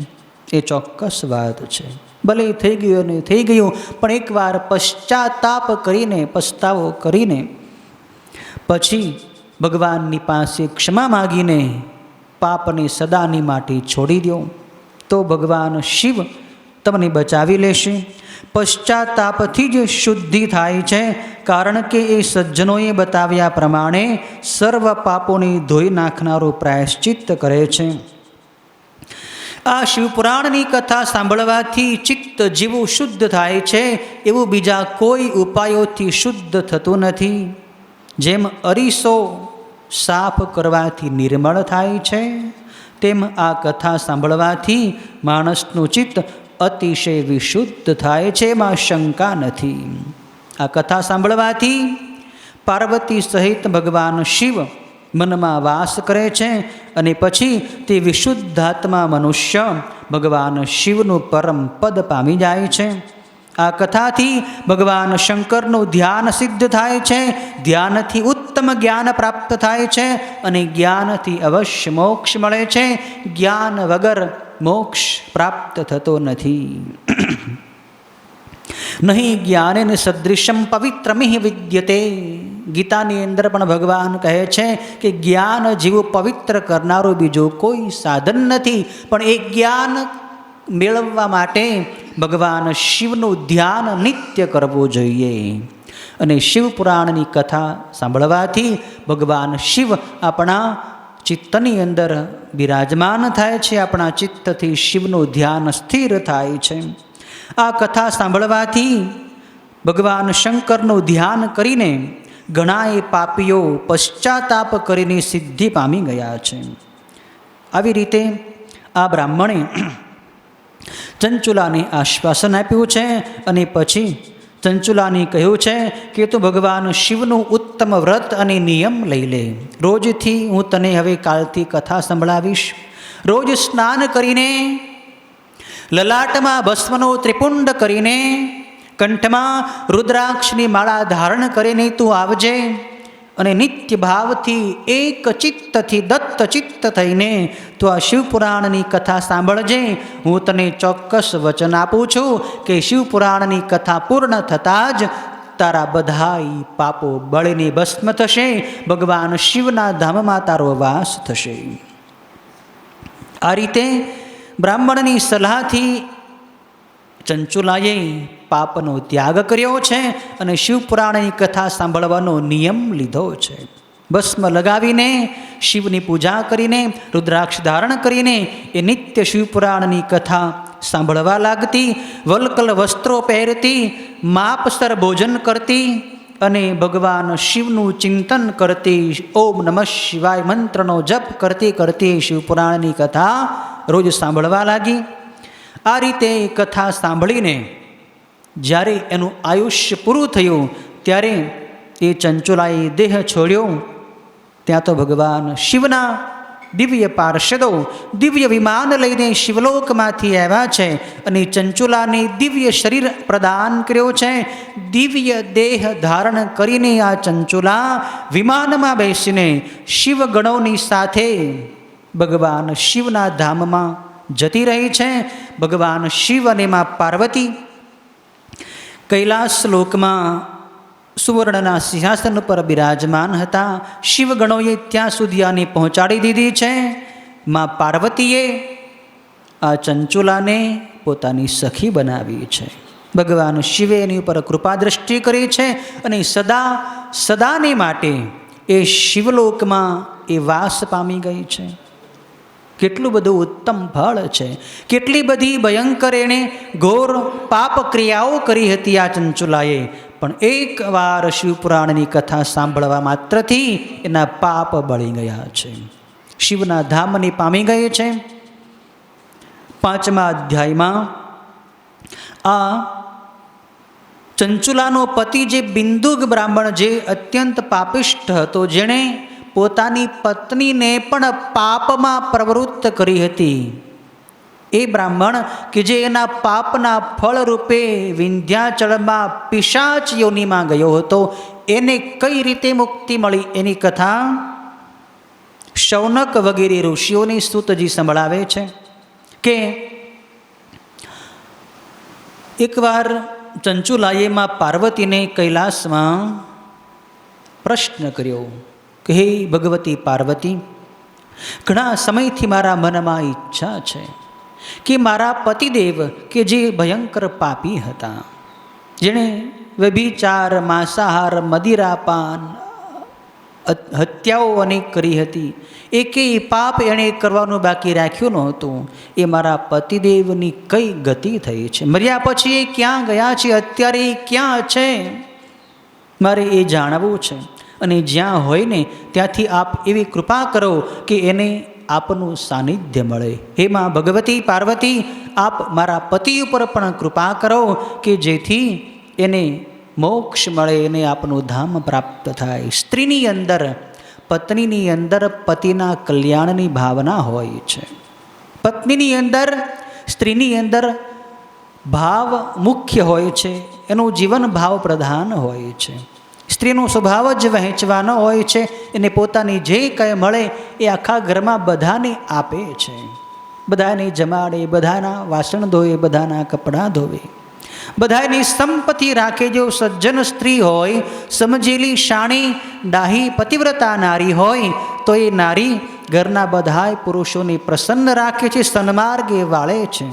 એ ચોક્કસ વાત છે. ભલે થઈ ગયું ને થઈ ગયું, પણ એકવાર પશ્ચાતાપ કરીને, પસ્તાવો કરીને પછી ભગવાનની પાસે ક્ષમા માગીને પાપને સદાની માટે છોડી દો તો ભગવાન શિવ તમને બચાવી લેશે. પશ્ચાતાપથી જ શુદ્ધિ થાય છે, કારણ કે એ સજ્જનોએ બતાવ્યા પ્રમાણે સર્વ પાપોને ધોઈ નાખનારું પ્રાયશ્ચિત્ત કરે છે. આ શિવપુરાણની કથા સાંભળવાથી ચિત્ત જેવું શુદ્ધ થાય છે એવું બીજા કોઈ ઉપાયોથી શુદ્ધ થતું નથી. જેમ અરીસો સાફ કરવાથી નિર્મળ થાય છે, તેમ આ કથા સાંભળવાથી માણસનું ચિત્ત અતિશય વિશુદ્ધ થાય છે. એમાં શંકા નથી. આ કથા સાંભળવાથી પાર્વતી સહિત ભગવાન શિવ મનમાં વાસ કરે છે અને પછી તે વિશુદ્ધાત્મા મનુષ્ય ભગવાન શિવનું પરમ પદ પામી જાય છે. આ કથાથી ભગવાન શંકરનું ધ્યાન સિદ્ધ થાય છે. ધ્યાનથી ઉત્તમ જ્ઞાન પ્રાપ્ત થાય છે અને જ્ઞાનથી અવશ્ય મોક્ષ મળે છે. જ્ઞાન વગર મોક્ષ પ્રાપ્ત થતો નથી. નહીં જ્ઞાનેન સદૃશમ પવિત્રમિહ વિદ્યતે. ગીતાની અંદર પણ ભગવાન કહે છે કે જ્ઞાન જેવું પવિત્ર કરનારું બીજું કોઈ સાધન નથી. પણ એ જ્ઞાન મેળવવા માટે ભગવાન શિવનું ધ્યાન નિત્ય કરવું જોઈએ. અને શિવપુરાણની કથા સાંભળવાથી ભગવાન શિવ આપણા ચિત્તની અંદર બિરાજમાન થાય છે. આપણા ચિત્તથી શિવનું ધ્યાન સ્થિર થાય છે. આ કથા સાંભળવાથી ભગવાન શંકરનું ધ્યાન કરીને ઘણાએ પાપીઓ પશ્ચાતાપ કરીને સિદ્ધિ પામી ગયા છે. આવી રીતે આ બ્રાહ્મણે ચંચુલાને આશ્વાસન આપ્યું છે અને પછી ચંચુલાને કહ્યું છે કે તું ભગવાન શિવનું ઉત્તમ વ્રત અને નિયમ લઈ લે. રોજથી હું તને હવે કાલથી કથા સંભળાવીશ. રોજ સ્નાન કરીને લલાટમાં ભસ્મનો ત્રિપુંડ કરીને કંઠમાં રુદ્રાક્ષની માળા ધારણ કરીને તું આવજે અને નિત્ય ભાવથી એક ચિત્તથી દત્ત ચિત્ત થઈને તું આ શિવપુરાણની કથા સાંભળજે. હું તને ચોક્કસ વચન આપું છું કે શિવપુરાણની કથા પૂર્ણ થતાં જ તારા બધાય પાપો બળીને ભસ્મ થશે. ભગવાન શિવના ધામમાં તારો વાસ થશે. આ રીતે બ્રાહ્મણની સલાહથી ચંચુલાએ પાપનો ત્યાગ કર્યો છે અને શિવપુરાણની કથા સાંભળવાનો નિયમ લીધો છે. ભસ્મ લગાવીને શિવની પૂજા કરીને રુદ્રાક્ષ ધારણ કરીને એ નિત્ય શિવપુરાણની કથા સાંભળવા લાગતી. વલકલ વસ્ત્રો પહેરતી, માપસર ભોજન કરતી અને ભગવાન શિવનું ચિંતન કરતી. ઓમ નમઃ શિવાય મંત્રનો જપ કરતી કરતી શિવપુરાણની કથા રોજ સાંભળવા લાગી. આ રીતે કથા સાંભળીને જ્યારે એનું આયુષ્ય પૂરું થયું ત્યારે એ ચંચુલાએ દેહ છોડ્યો. ત્યાં તો ભગવાન શિવના દિવ્ય પાર્ષદો દિવ્ય વિમાન લઈને શિવલોકમાંથી આવ્યા છે અને ચંચુલાને દિવ્ય શરીર પ્રદાન કર્યો છે. દિવ્ય દેહ ધારણ કરીને આ ચંચુલા વિમાનમાં બેસીને શિવગણોની સાથે ભગવાન શિવના ધામમાં જતી રહી છે. ભગવાન શિવ અને મા પાર્વતી કૈલાસ લોકમાં સુવર્ણના સિંહાસન પર બિરાજમાન હતા. શિવગણોએ ત્યાં સુધી આને પહોંચાડી દીધી છે. મા પાર્વતીએ આ ચંચુલાને પોતાની સખી બનાવી છે. ભગવાન શિવે એની ઉપર કૃપા દ્રષ્ટિ કરી છે અને સદા સદાને માટે એ શિવલોકમાં એ વાસ પામી ગઈ છે. કેટલું બધું ઉત્તમ ફળ છે. કેટલી બધી ભયંકર એણે ઘોર પાપ ક્રિયાઓ કરી હતી આ ચંચુલાએ, પણ એકવાર શિવપુરાણની કથા સાંભળવા માત્રથી એના પાપ બળી ગયા છે. શિવના ધામને પામી ગઈ છે. 5મા અધ્યાયમાં આ ચંચુલાનો પતિ જે બિંદુક બ્રાહ્મણ, જે અત્યંત પાપિષ્ઠ હતો, જેણે પોતાની પત્નીને પણ પાપમાં પ્રવૃત્ત કરી હતી, એ બ્રાહ્મણ કે જે એના પાપના ફળ રૂપે વિંધ્યાચળમાં પિશાચ યોનિમાં ગયો હતો, એને કઈ રીતે મુક્તિ મળી એની કથા શૌનક વગેરે ઋષિઓની સ્તુતજી સંભળાવે છે કે એકવાર ચંચુલાએ માં પાર્વતીને કૈલાસમાં પ્રશ્ન કર્યો કે હે ભગવતી પાર્વતી, ઘણા સમયથી મારા મનમાં ઈચ્છા છે કે મારા પતિદેવ કે જે ભયંકર પાપી હતા, જેણે વ્યભિચાર, માંસાહાર, મદિરાપાન, હત્યાઓ અનેક કરી હતી, એકેય પાપ એણે કરવાનું બાકી રાખ્યું નહોતું, એ મારા પતિદેવની કઈ ગતિ થઈ છે? મર્યા પછી એ ક્યાં ગયા છે? અત્યારે એ ક્યાં છે? મારે એ જાણવું છે. અને જ્યાં હોય ને ત્યાંથી આપ એવી કૃપા કરો કે એને આપનું સાનિધ્ય મળે. હે માં ભગવતી પાર્વતી, આપ મારા પતિ ઉપર પણ કૃપા કરો કે જેથી એને મોક્ષ મળે, એને આપનું ધામ પ્રાપ્ત થાય. સ્ત્રીની અંદર, પત્નીની અંદર પતિના કલ્યાણની ભાવના હોય છે. પત્નીની અંદર, સ્ત્રીની અંદર ભાવ મુખ્ય હોય છે, એનું જીવન ભાવ પ્રધાન હોય છે. સ્ત્રીનો સ્વભાવ જ વહેંચવાનો હોય છે. એને પોતાની જે કંઈ મળે એ આખા ઘરમાં બધાને આપે છે. બધાને જમાડે, બધાના વાસણ ધોવે, બધાના કપડાં ધોવે, બધાની સંપત્તિ રાખે. જો સજ્જન સ્ત્રી હોય, સમજેલી, શાણી, ડાહી, પતિવ્રતા નારી હોય તો એ નારી ઘરના બધાય પુરુષોને પ્રસન્ન રાખે છે, સન્માર્ગે વાળે છે.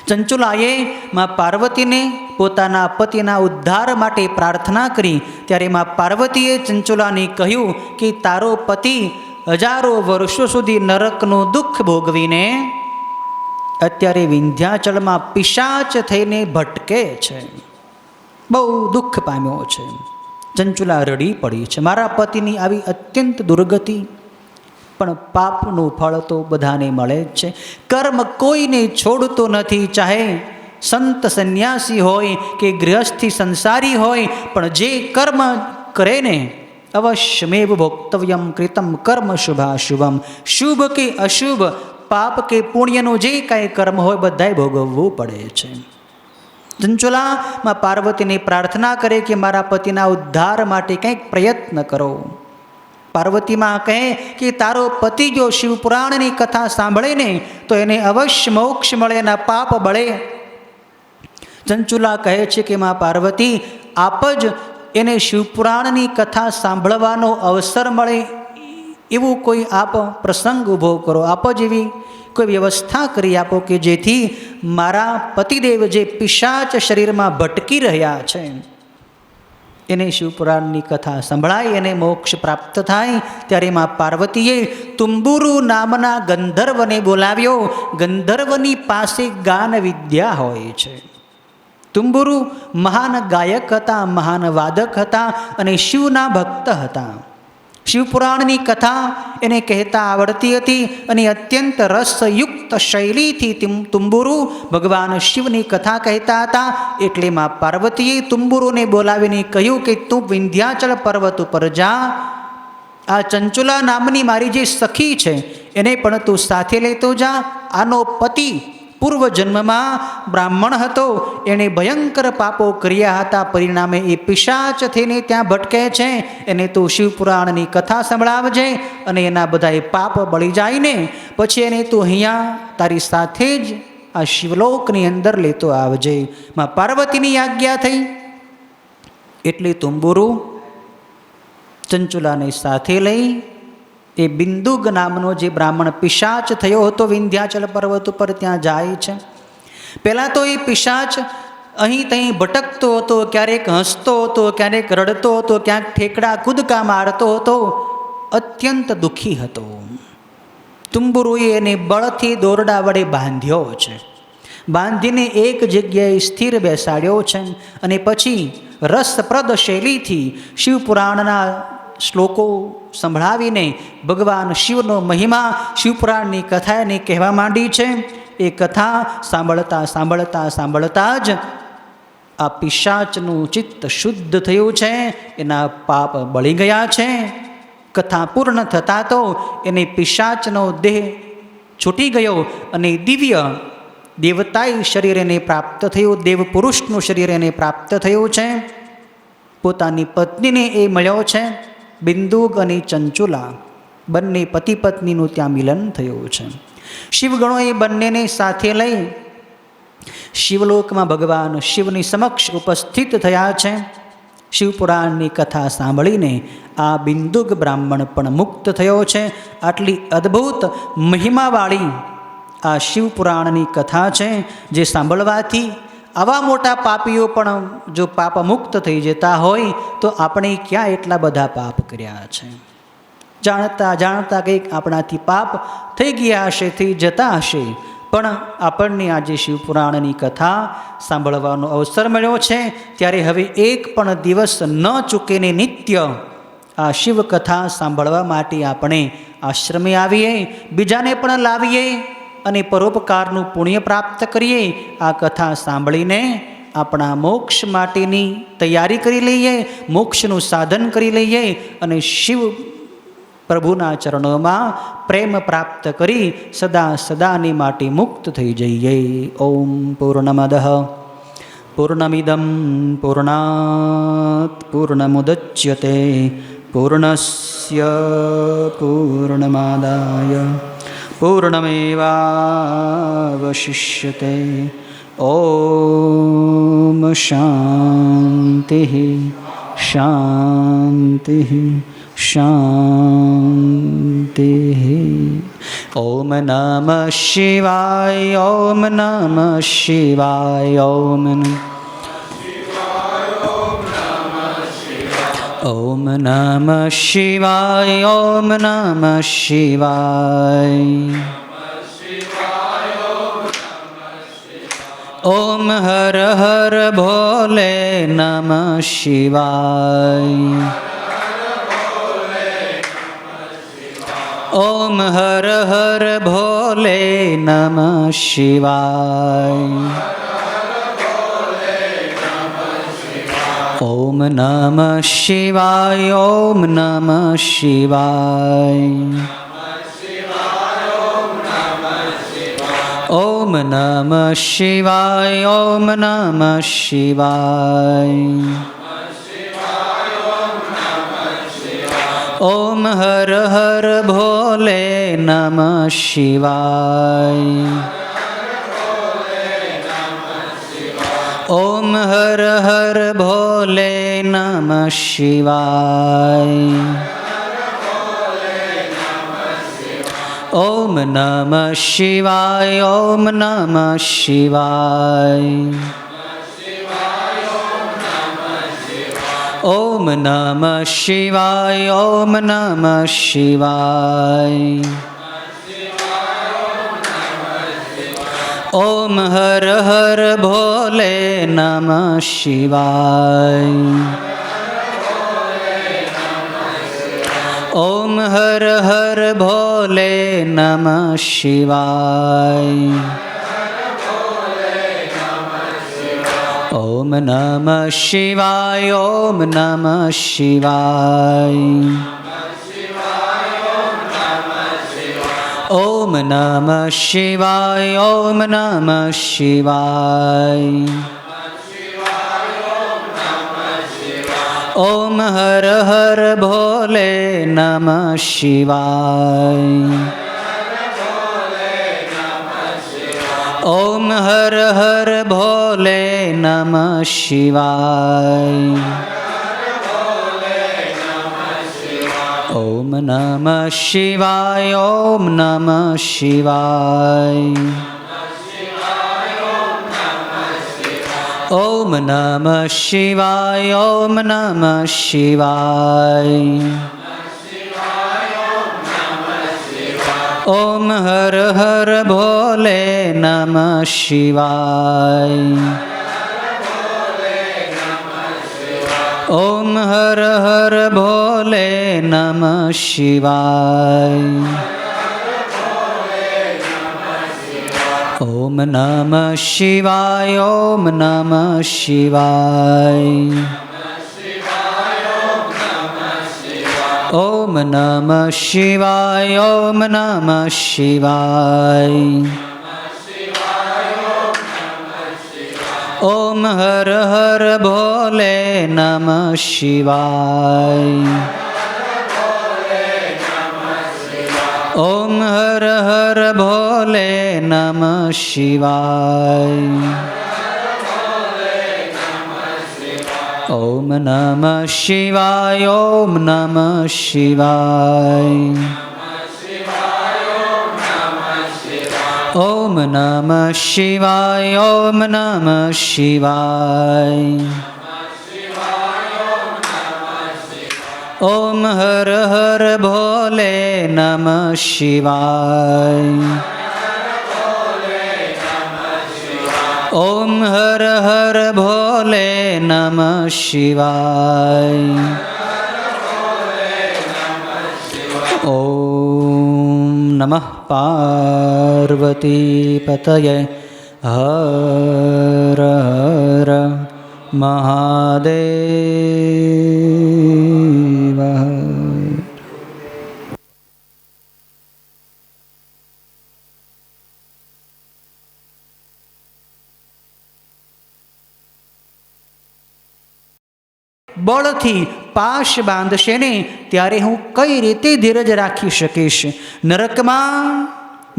ચંચુલાએ માં પાર્વતીને પોતાના પતિના ઉદ્ધાર માટે પ્રાર્થના કરી. ત્યારે માં પાર્વતીએ ચંચુલાને કહ્યું કે તારો પતિ હજારો વર્ષો સુધી નરકનું દુઃખ ભોગવીને અત્યારે વિંધ્યાચળમાં પિશાચ થઈને ભટકે છે, બહુ દુઃખ પામ્યો છે. ચંચુલા રડી પડી છે, મારા પતિની આવી અત્યંત દુર્ગતિ. પણ પાપનું ફળ તો બધાને મળે જ છે. કર્મ કોઈને છોડતો નથી, ચાહે સંત સંન્યાસી હોય કે ગૃહસ્થી સંસારી હોય, પણ જે કર્મ કરે ને અવશ્યમેવ ભોક્તવ્યમ કૃતમ કર્મ શુભાશુભમ. શુભ કે અશુભ, પાપ કે પુણ્યનું જે કાંઈ કર્મ હોય બધાય ભોગવવું પડે છે. ચંચુલામાં પાર્વતીને પ્રાર્થના કરે કે મારા પતિના ઉદ્ધાર માટે કંઈક પ્રયત્ન કરો. પાર્વતીમાં કહે કે તારો પતિ જો શિવપુરાણની કથા સાંભળે ને તો એને અવશ્ય મોક્ષ મળે, એના પાપ બળે. ચંચુલા કહે છે કે માં પાર્વતી, આપ જ એને શિવપુરાણની કથા સાંભળવાનો અવસર મળે એવું કોઈ આપ પ્રસંગ ઊભો કરો, આપ જ એવી કોઈ વ્યવસ્થા કરી આપો કે જેથી મારા પતિદેવ જે પિશાચ શરીરમાં ભટકી રહ્યા છે એને શિવપુરાણની કથા સંભળાય, એને મોક્ષ પ્રાપ્ત થાય. ત્યારે માં પાર્વતીએ તુંબુરુ નામના ગંધર્વને બોલાવ્યો. ગંધર્વની પાસે ગાન વિદ્યા હોય છે. તુંબુરુ મહાન ગાયક હતા, મહાન વાદક હતા અને શિવના ભક્ત હતા. શિવપુરાણની કથા એને કહેતા આવડતી હતી અને અત્યંત રસયુક્ત શૈલીથી તુંબુરુ ભગવાન શિવની કથા કહેતા હતા. એટલે માં પાર્વતીએ તુંબુરુને બોલાવીને કહ્યું કે તું વિંધ્યાચળ પર્વત ઉપર જા, આ ચંચુલા નામની મારી જે સખી છે એને પણ તું સાથે લેતો જા. આનો પતિ પૂર્વ જન્મમાં બ્રાહ્મણ હતો, એણે ભયંકર પાપો કર્યા હતા, પરિણામે એ પિશાચ થઈને ત્યાં ભટકે છે. એને તું શિવપુરાણની કથા સંભળાવજે અને એના બધાય પાપ બળી જાય ને પછી એને તું અહીંયા તારી સાથે જ આ શિવલોકની અંદર લેતો આવજે. માં પાર્વતીની આજ્ઞા થઈ એટલે તુંબુરુ ચંચુલાને સાથે લઈ એ બિંદુગ નામનો જે બ્રાહ્મણ પિશાચ થયો હતો વિંધ્યાચલ પર્વત ઉપર ત્યાં જાય છે. પહેલાં તો એ પિશાચ અહીં ત્યાં ભટકતો હતો, ક્યારેક હસતો હતો, ક્યારેક રડતો હતો, ક્યાંક ઠેકડા કૂદકા મારતો હતો, અત્યંત દુઃખી હતો. તુંબુરુએ એને બળથી દોરડા વડે બાંધ્યો છે, બાંધીને એક જગ્યાએ સ્થિર બેસાડ્યો છે અને પછી રસપ્રદ શૈલીથી શિવપુરાણના શ્લોકો સંભળાવીને ભગવાન શિવનો મહિમા શિવપુરાણની કથા એને કહેવા માંડી છે. એ કથા સાંભળતા સાંભળતા સાંભળતા જ આ પિશાચનું ચિત્ત શુદ્ધ થયું છે, એના પાપ બળી ગયા છે. કથા પૂર્ણ થતાં તો એને પિશાચનો દેહ છૂટી ગયો અને દિવ્ય દેવતાઈ શરીર એને પ્રાપ્ત થયું, દેવ પુરુષનું શરીર એને પ્રાપ્ત થયું છે. પોતાની પત્નીને એ મળ્યો છે. બિંદુગ અને ચંચુલા બંને પતિ પત્નીનું ત્યાં મિલન થયું છે. શિવગણોએ બંનેને સાથે લઈ શિવલોકમાં ભગવાન શિવની સમક્ષ ઉપસ્થિત થયા છે. શિવપુરાણની કથા સાંભળીને આ બિંદુગ બ્રાહ્મણ પણ મુક્ત થયો છે. આટલી અદ્ભુત મહિમાવાળી આ શિવપુરાણની કથા છે જે સાંભળવાથી આવા મોટા પાપીઓ પણ જો પાપ મુક્ત થઈ જતા હોય તો આપણે ક્યાં એટલા બધા પાપ કર્યા છે. જાણતા જાણતા કંઈક આપણાથી પાપ થઈ ગયા હશે, થઈ જતા હશે, પણ આપણને આજે શિવપુરાણની કથા સાંભળવાનો અવસર મળ્યો છે ત્યારે હવે એક પણ દિવસ ન ચૂકીને નિત્ય આ શિવકથા સાંભળવા માટે આપણે આશ્રમે આવીએ, બીજાને પણ લાવીએ અને પરોપકારનું પુણ્ય પ્રાપ્ત કરીએ. આ કથા સાંભળીને આપણા મોક્ષ માટેની તૈયારી કરી લઈએ, મોક્ષનું સાધન કરી લઈએ અને શિવ પ્રભુના ચરણોમાં પ્રેમ પ્રાપ્ત કરી સદા સદાની માટે મુક્ત થઈ જઈએ. ઓમ પૂર્ણમદ પૂર્ણમિદં પૂર્ણાત પૂર્ણમુદચ્યતે પૂર્ણસ્ય પૂર્ણમાદાય પૂર્ણમેવાવશિષ્યતે. ઓમ શાંતિ શાંતિ શાંતિ. ઓમ નમઃ શિવાય ઓમ નમઃ શિવાય ઓમ ઓમ નમઃ શિવાય ઓમ નમઃ શિવાય. ઓમ હર હર ભોલે નમઃ શિવાય. ઓમ હર હર ભોલે નમઃ શિવાય. ઓમ નમઃ શિવાય. ઓમ નમઃ શિવાય. ઓમ નમઃ શિવાય. ઓમ નમઃ શિવાય. ઓમ હર હર ભોલે નમઃ શિવાય. ઓમ હર હર ભોલે નમઃ શિવાય. ઓમ નમઃ શિવાય. ઓમ નમઃ શિવાય. ઓમ નમઃ શિવાય. ઓમ નમઃ શિવાય. ઓમ હર હર ભોલે નમઃ શિવાય. ઓમ હર હર ભોલે નમઃ શિવાય. ઓમ નમઃ શિવાય. ઓમ નમઃ શિવાય. ઓમ નમઃ શિવાય. ઓમ નમઃ શિવાય. ઓમ હર હર ભોલે નમઃ શિવાય. ઓમ હર હર ભોલે નમઃ શિવાય. ઓમ નમઃ શિવાય. ઓમ નમઃ શિવાય. ઓમ નમઃ શિવાય. ઓમ નમઃ શિવાય. ઓમ હર હર ભોલે નમઃ શિવાય. ઓમ હર હર ભોલે નમઃ શિવાય. ઓમ નમઃ શિવાય. ઓમ નમઃ શિવાય. ઓમ નમઃ શિવાય. ઓમ નમઃ શિવાય. ઓમ હર હર ભોલે નમઃ શિવાય. ઓમ હર હર ભોલે નમઃ શિવાય. ઓમ નમઃ શિવાય. ઓમ નમઃ શિવાય. ઓમ નમઃ શિવાય. ઓમ નમઃ શિવાય. ઓમ હર હર ભોલે નમઃ શિવાય. ઓમ હર હર ભોલે નમઃ શિવાય. ઓમ નમઃ પાર્વતી પતયે હર હર મહાદેવ. બળથી પાશ બાંધશે ને ત્યારે હું કઈ રીતે ધીરજ રાખી શકીશ? નરકમાં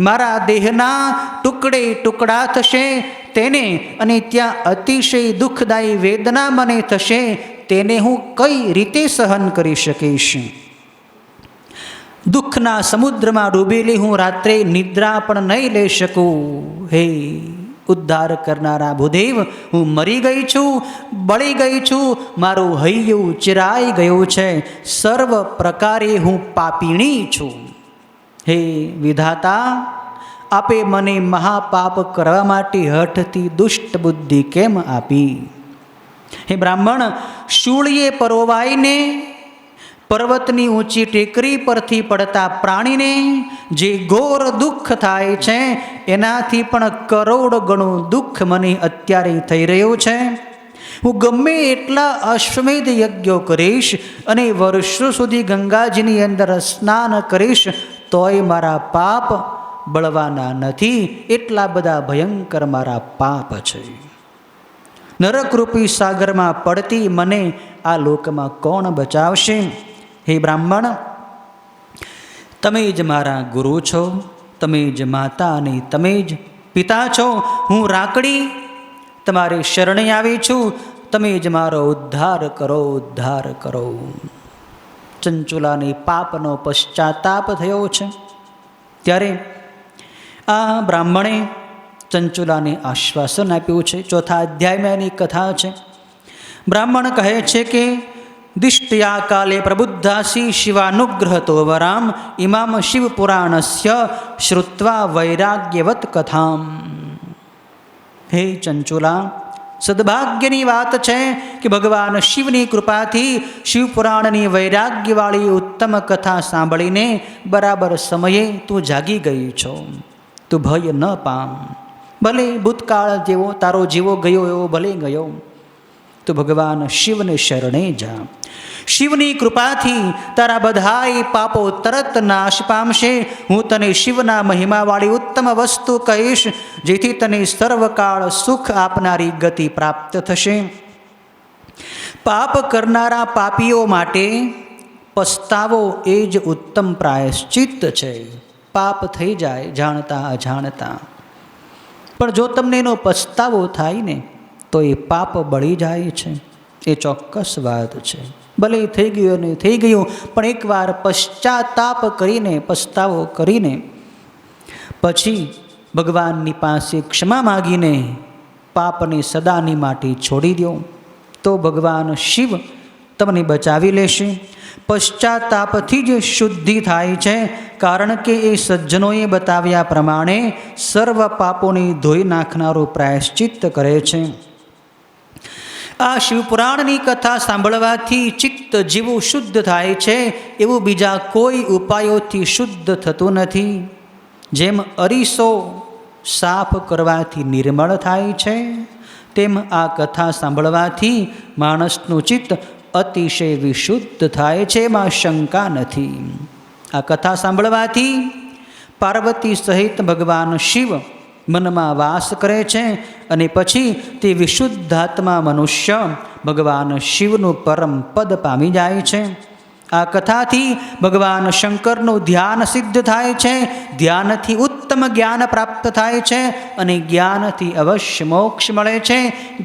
મારા દેહના ટુકડે ટુકડા થશે તેને, અને ત્યાં અતિશય દુઃખદાયી વેદના મને થશે તેને હું કઈ રીતે સહન કરી શકીશ? દુઃખના સમુદ્રમાં ડૂબેલી હું રાત્રે નિદ્રા પણ નહીં લઈ શકું. હે ઉદ્ધાર કરનારા ભૂદેવ, હું મરી ગઈ છું, બળી ગઈ છું, મારું હૈયું ચિરાઈ ગયું છે, સર્વ પ્રકારે હું પાપીણી છું. હે વિધાતા, આપે મને મહાપાપ કરવા માટે હઠથી દુષ્ટ બુદ્ધિ કેમ આપી? હે બ્રાહ્મણ, શૂળીએ પરોવાઈને પર્વતની ઊંચી ટેકરી પરથી પડતા પ્રાણીને જે ઘોર દુઃખ થાય છે, એનાથી પણ કરોડ ગણું દુઃખ મને અત્યારે થઈ રહ્યું છે. હું ગમે એટલા અશ્વમેધ યજ્ઞો કરીશ અને વર્ષો સુધી ગંગાજીની અંદર સ્નાન કરીશ, તોય મારા પાપ બળવાના નથી. એટલા બધા ભયંકર મારા પાપ છે. નરકરૂપી સાગરમાં પડતી મને આ લોકમાં કોણ બચાવશે? હે બ્રાહ્મણ, તમે જ મારા ગુરુ છો, તમે જ માતા અને તમે જ પિતા છો. હું રાકડી તમારી શરણે આવી છું. તમે જ મારો ઉદ્ધાર કરો, ઉદ્ધાર કરો. ચંચુલાને પાપનો પશ્ચાતાપ થયો છે. ત્યારે આ બ્રાહ્મણે ચંચુલાને આશ્વાસન આપ્યું છે. ચોથા અધ્યાયમાં એની કથા છે. બ્રાહ્મણ કહે છે કે દિષ્ટયા કાલે પ્રબુદ્ધાસી શિવાનુગ્રહતો વરામ ઇમામ શિવપુરાણસ્ય શ્રુત્વા વૈરાગ્યવત કથામ. હે ચંચુલા, સદભાગ્યની વાત છે કે ભગવાન શિવની કૃપાથી શિવપુરાણની વૈરાગ્યવાળી ઉત્તમ કથા સાંભળીને બરાબર સમયે તું જાગી ગઈ છો. તું ભય ન પામ. ભલે ભૂતકાળ જેવો તારો જીવો ગયો એવો ભલે ગયો, તું ભગવાન શિવને શરણે જા. શિવની કૃપાથી તારા બધાય પાપો તરત નાશ પામશે. હું તને શિવના મહિમાવાળી ઉત્તમ વસ્તુ કહીશ, જેથી તને સર્વકાળ સુખ આપનારી ગતિ પ્રાપ્ત થશે. પાપ કરનારા પાપીઓ માટે પસ્તાવો એ જ ઉત્તમ પ્રાયશ્ચિત્ત છે. પાપ થઈ જાય જાણતા અજાણતા, પણ જો તમને એનો પસ્તાવો થાય ને તો એ પાપ બળી જાય છે. એ ચોક્કસ વાત છે. ભલે થઈ ગયું અને થઈ ગયું, પણ એકવાર પશ્ચાતાપ કરીને, પસ્તાવો કરીને પછી ભગવાનની પાસે ક્ષમા માગીને પાપને સદાની માટે છોડી દો, તો ભગવાન શિવ તમને બચાવી લેશે. પશ્ચાતાપથી જ શુદ્ધિ થાય છે, કારણ કે એ સજ્જનોએ બતાવ્યા પ્રમાણે સર્વ પાપોને ધોઈ નાખનારું પ્રાયશ્ચિત્ત કરે છે. આ શિવપુરાણની કથા સાંભળવાથી ચિત્ત જીવું શુદ્ધ થાય છે. એવું બીજા કોઈ ઉપાયોથી શુદ્ધ થતું નથી. જેમ અરીસો સાફ કરવાથી નિર્મળ થાય છે, તેમ આ કથા સાંભળવાથી માણસનું ચિત્ત અતિશય વિશુદ્ધ થાય છે. એમાં શંકા નથી. આ કથા સાંભળવાથી પાર્વતી સહિત ભગવાન શિવ મનમાં વાસ કરે છે, અને પછી તે વિશુદ્ધાત્મા મનુષ્ય ભગવાન શિવનું પરમ પદ પામી જાય છે. આ કથાથી ભગવાન શંકરનું ધ્યાન સિદ્ધ થાય છે. ધ્યાનથી ઉત્તમ જ્ઞાન પ્રાપ્ત થાય છે, અને જ્ઞાનથી અવશ્ય મોક્ષ મળે છે.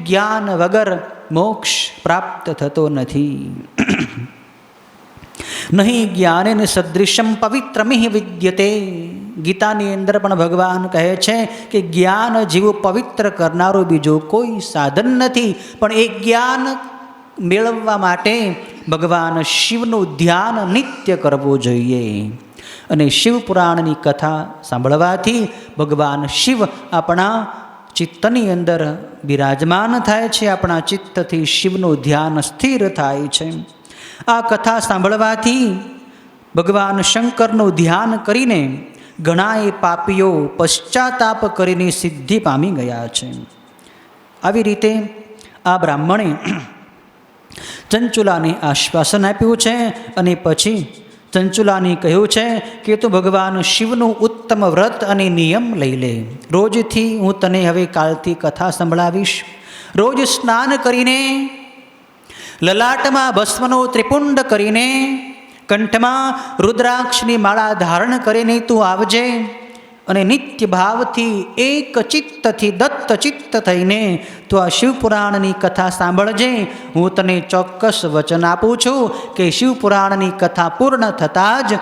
જ્ઞાન વગર મોક્ષ પ્રાપ્ત થતો નથી. નહીં જ્ઞાનેન સદૃશમ પવિત્રમિહ વિદ્યતે. ગીતાની અંદર પણ ભગવાન કહે છે કે જ્ઞાન જેવું પવિત્ર કરનારું બીજું કોઈ સાધન નથી. પણ એ જ્ઞાન મેળવવા માટે ભગવાન શિવનું ધ્યાન નિત્ય કરવું જોઈએ. અને શિવપુરાણની કથા સાંભળવાથી ભગવાન શિવ આપણા ચિત્તની અંદર બિરાજમાન થાય છે. આપણા ચિત્તથી શિવનું ધ્યાન સ્થિર થાય છે. આ કથા સાંભળવાથી ભગવાન શંકરનું ધ્યાન કરીને ઘણાએ પાપીઓ પશ્ચાતાપ કરીને સિદ્ધિ પામી ગયા છે. આવી રીતે આ બ્રાહ્મણે ચંચુલાને આશ્વાસન આપ્યું છે, અને પછી ચંચુલાને કહ્યું છે કે તું ભગવાન શિવનું ઉત્તમ વ્રત અને નિયમ લઈ લે. રોજથી હું તને હવે કાલથી કથા સંભળાવીશ. રોજ સ્નાન કરીને, લલાટમાં ભસ્મનો ત્રિપુંડ કરીને, કંઠમાં રુદ્રાક્ષની માળા ધારણ કરીને તું આવજે, અને નિત્ય ભાવથી એક ચિત્તથી દત્ત ચિત્ત થઈને તું આ શિવપુરાણની કથા સાંભળજે. હું તને ચોક્કસ વચન આપું છું કે શિવપુરાણની કથા પૂર્ણ થતાં જ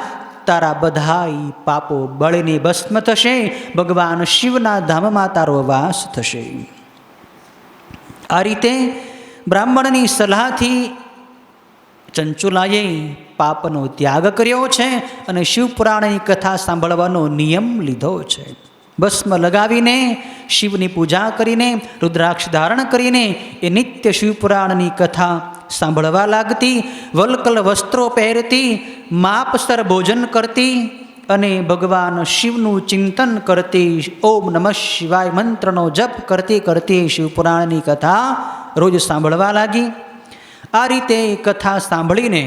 તારા બધાય પાપો બળીને ભસ્મ થશે. ભગવાન શિવના ધામમાં તારો વાસ થશે. આ રીતે બ્રાહ્મણની સલાહથી ચંચુલાએ પાપનો ત્યાગ કર્યો છે, અને શિવપુરાણની કથા સાંભળવાનો નિયમ લીધો છે. ભસ્મ લગાવીને શિવની પૂજા કરીને રુદ્રાક્ષ ધારણ કરીને એ નિત્ય શિવપુરાણની કથા સાંભળવા લાગતી, વલકલ વસ્ત્રો પહેરતી, માપસર ભોજન કરતી અને ભગવાન શિવનું ચિંતન કરતી, ઓમ નમઃ શિવાય મંત્રનો જપ કરતી કરતી શિવપુરાણની કથા રોજ સાંભળવા લાગી. આ રીતે કથા સાંભળીને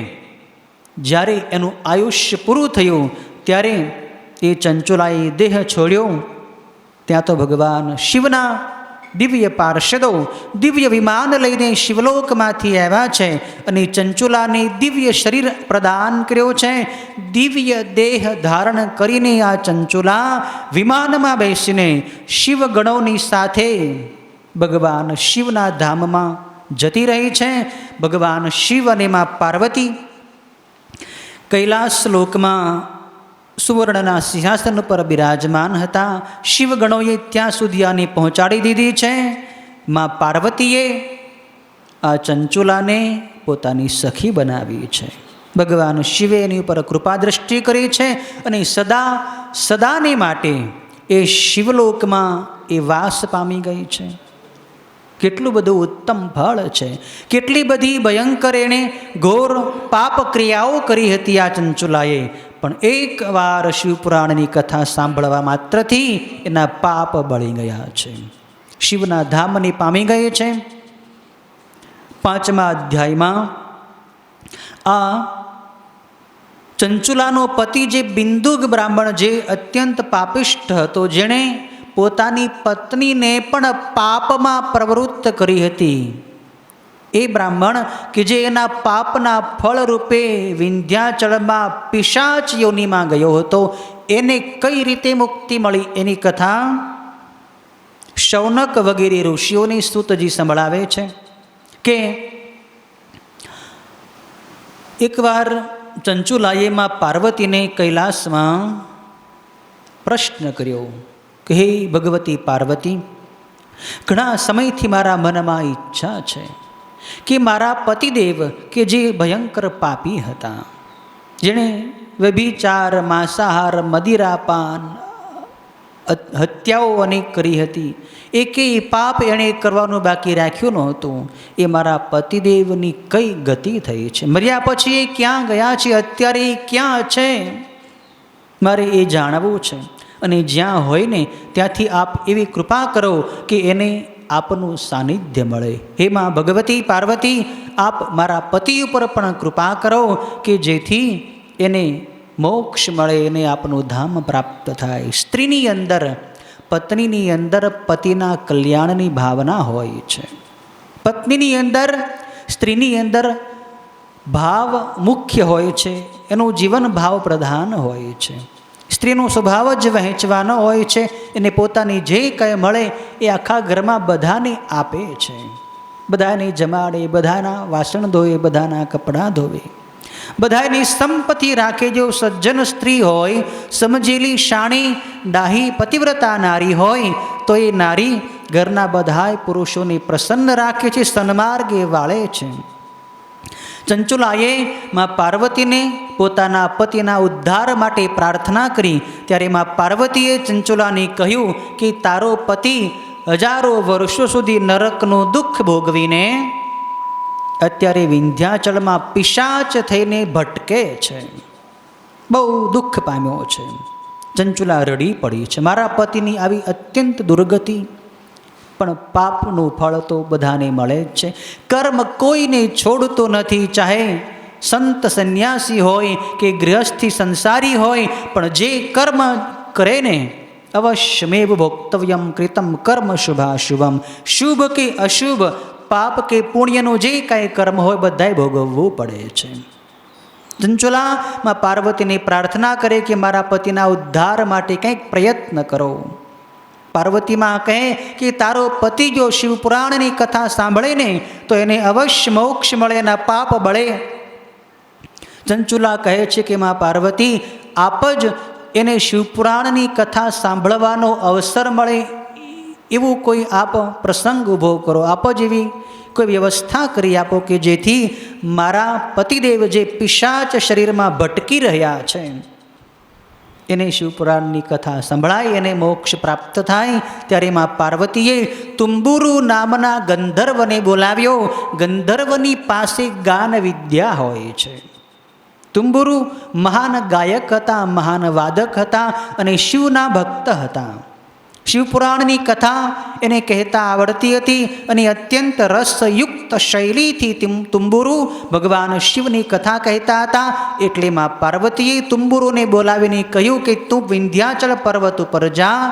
જ્યારે એનું આયુષ્ય પૂરું થયું ત્યારે એ ચંચુલાએ દેહ છોડ્યો. ત્યાં તો ભગવાન શિવના દિવ્ય પાર્ષદો દિવ્ય વિમાન લઈને શિવલોકમાંથી આવ્યા છે અને ચંચુલાને દિવ્ય શરીર પ્રદાન કર્યો છે. દિવ્ય દેહ ધારણ કરીને આ ચંચુલા વિમાનમાં બેસીને શિવગણોની સાથે ભગવાન શિવના ધામમાં જતી રહી છે. ભગવાન શિવ અને માં પાર્વતી કૈલાસ લોકમાં સુવર્ણના સિંહાસન પર બિરાજમાન હતા. શિવગણોએ ત્યાં સુધી આને પહોંચાડી દીધી છે. માં પાર્વતીએ આ ચંચુલાને પોતાની સખી બનાવી છે. ભગવાન શિવે એની ઉપર કૃપા દ્રષ્ટિ કરી છે અને સદા સદાને માટે એ શિવલોકમાં એ વાસ પામી ગઈ છે. કેટલું બધું ઉત્તમ ફળ છે. કેટલી બધી ભયંકર એણે ઘોર પાપ ક્રિયાઓ કરી હતી આ ચંચુલાએ, પણ એકવાર શિવપુરાણની કથા સાંભળવા માત્રથી એના પાપ બળી ગયા છે. શિવના ધામને પામી ગઈ છે. 5મા અધ્યાયમાં આ ચંચુલાનો પતિ જે બિંદુક બ્રાહ્મણ, જે અત્યંત પાપિષ્ઠ હતો, જેણે પોતાની પત્નીને પણ પાપમાં પ્રવૃત્ત કરી હતી, એ બ્રાહ્મણ કે જે એના પાપના ફળ રૂપે વિંધ્યાચળમાં પિશાચ યોનિમાં ગયો હતો, એને કઈ રીતે મુક્તિ મળી એની કથા શૌનક વગેરે ઋષિઓની સ્તુતજી સંભળાવે છે કે એકવાર ચંચુલાએ માં પાર્વતીને કૈલાસમાં પ્રશ્ન કર્યો કે હે ભગવતી પાર્વતી, ઘણા સમયથી મારા મનમાં ઈચ્છા છે કે મારા પતિદેવ કે જે ભયંકર પાપી હતા, જેણે વ્યભિચાર, માંસાહાર, મદિરાપાન, હત્યાઓ અનેક કરી હતી, એકેય પાપ એણે કરવાનું બાકી રાખ્યું નહોતું, એ મારા પતિદેવની કઈ ગતિ થઈ છે? મર્યા પછી એ ક્યાં ગયા છે? અત્યારે એ ક્યાં છે? મારે એ જાણવું છે. અને જ્યાં હોય ને ત્યાંથી આપ એવી કૃપા કરો કે એને આપનું સાનિધ્ય મળે. હે માં ભગવતી પાર્વતી, આપ મારા પતિ ઉપર પણ કૃપા કરો કે જેથી એને મોક્ષ મળે, એને આપનું ધામ પ્રાપ્ત થાય. સ્ત્રીની અંદર, પત્નીની અંદર પતિના કલ્યાણની ભાવના હોય છે. પત્નીની અંદર, સ્ત્રીની અંદર ભાવ મુખ્ય હોય છે, એનું જીવન ભાવ પ્રધાન હોય છે. સ્ત્રીનો સ્વભાવ જ વહેંચવાનો હોય છે. એને પોતાની જે કંઈ મળે એ આખા ઘરમાં બધાને આપે છે. બધાને જમાડે, બધાના વાસણ ધોવે, બધાના કપડાં ધોવે, બધાની સંપત્તિ રાખે. જો સજ્જન સ્ત્રી હોય, સમજેલી, શાણી, ડાહી, પતિવ્રતા નારી હોય તો એ નારી ઘરના બધાય પુરુષોને પ્રસન્ન રાખે છે, સન્માર્ગે વાળે છે. ચંચુલાએ માં પાર્વતીને પોતાના પતિના ઉદ્ધાર માટે પ્રાર્થના કરી. ત્યારે માં પાર્વતીએ ચંચુલાને કહ્યું કે તારો પતિ હજારો વર્ષો સુધી નરકનું દુઃખ ભોગવીને અત્યારે વિંધ્યાચળમાં પિશાચ થઈને ભટકે છે, બહુ દુઃખ પામ્યો છે. ચંચુલા રડી પડી છે. મારા પતિની આવી અત્યંત દુર્ગતિ, પણ પાપનું ફળ તો બધાને મળે જ છે. કર્મ કોઈને છોડતો નથી, ચાહે સંત સંન્યાસી હોય કે ગૃહસ્થી સંસારી હોય, પણ જે કર્મ કરે ને અવશ્યમેવ ભોક્તવ્યમ કૃતમ કર્મ શુભાશુભમ. શુભ કે અશુભ, પાપ કે પુણ્યનું જે કાંઈ કર્મ હોય બધાય ભોગવવું પડે છે. ચંચુલામાં પાર્વતીને પ્રાર્થના કરે કે મારા પતિના ઉદ્ધાર માટે કંઈક પ્રયત્ન કરો. પાર્વતીમાં કહે કે તારો પતિ જો શિવપુરાણની કથા સાંભળે ને તો એને અવશ્ય મોક્ષ મળે, એના પાપ બળે. ચંચુલા કહે છે કે માં પાર્વતી, આપ જ એને શિવપુરાણની કથા સાંભળવાનો અવસર મળે એવું કોઈ આપ પ્રસંગ ઊભો કરો, આપ જ એવી કોઈ વ્યવસ્થા કરી આપો કે જેથી મારા પતિદેવ જે પિશાચ શરીરમાં ભટકી રહ્યા છે એને શિવપુરાણની કથા સંભળાય એને મોક્ષ પ્રાપ્ત થાય. ત્યારે માં પાર્વતીએ તુંબુરુ નામના ગંધર્વને બોલાવ્યો. ગંધર્વની પાસે ગાન વિદ્યા હોય છે. તુંબુરુ મહાન ગાયક હતા, મહાન વાદક હતા અને શિવના ભક્ત હતા. શિવપુરાણની કથા એને કહેતા આવડતી હતી અને અત્યંત રસયુક્ત શૈલીથી તુંબુરુ ભગવાન શિવની કથા કહેતા હતા. એટલે માં પાર્વતીએ તુંબુરુને બોલાવીને કહ્યું કે તું વિંધ્યાચલ પર્વત ઉપર જા.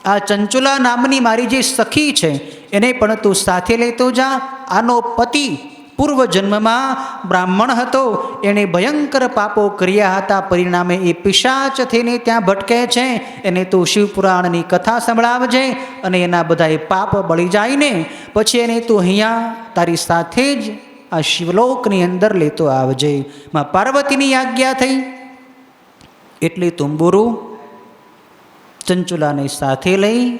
આ ચંચુલા નામની મારી જે સખી છે એને પણ તું સાથે લેતો જા. આનો પતિ પૂર્વજન્મમાં બ્રાહ્મણ હતો. એણે ભયંકર પાપો કર્યા હતા. પરિણામે એ પિશાચ થઈને ત્યાં ભટકે છે. એને તું શિવપુરાણની કથા સંભળાવજે અને એના બધાએ પાપ બળી જાય ને પછી એને તું અહીંયા તારી સાથે જ આ શિવલોકની અંદર લેતો આવજે. માં પાર્વતીની આજ્ઞા થઈ. એટલે તુંબુરુ ચંચુલાને સાથે લઈ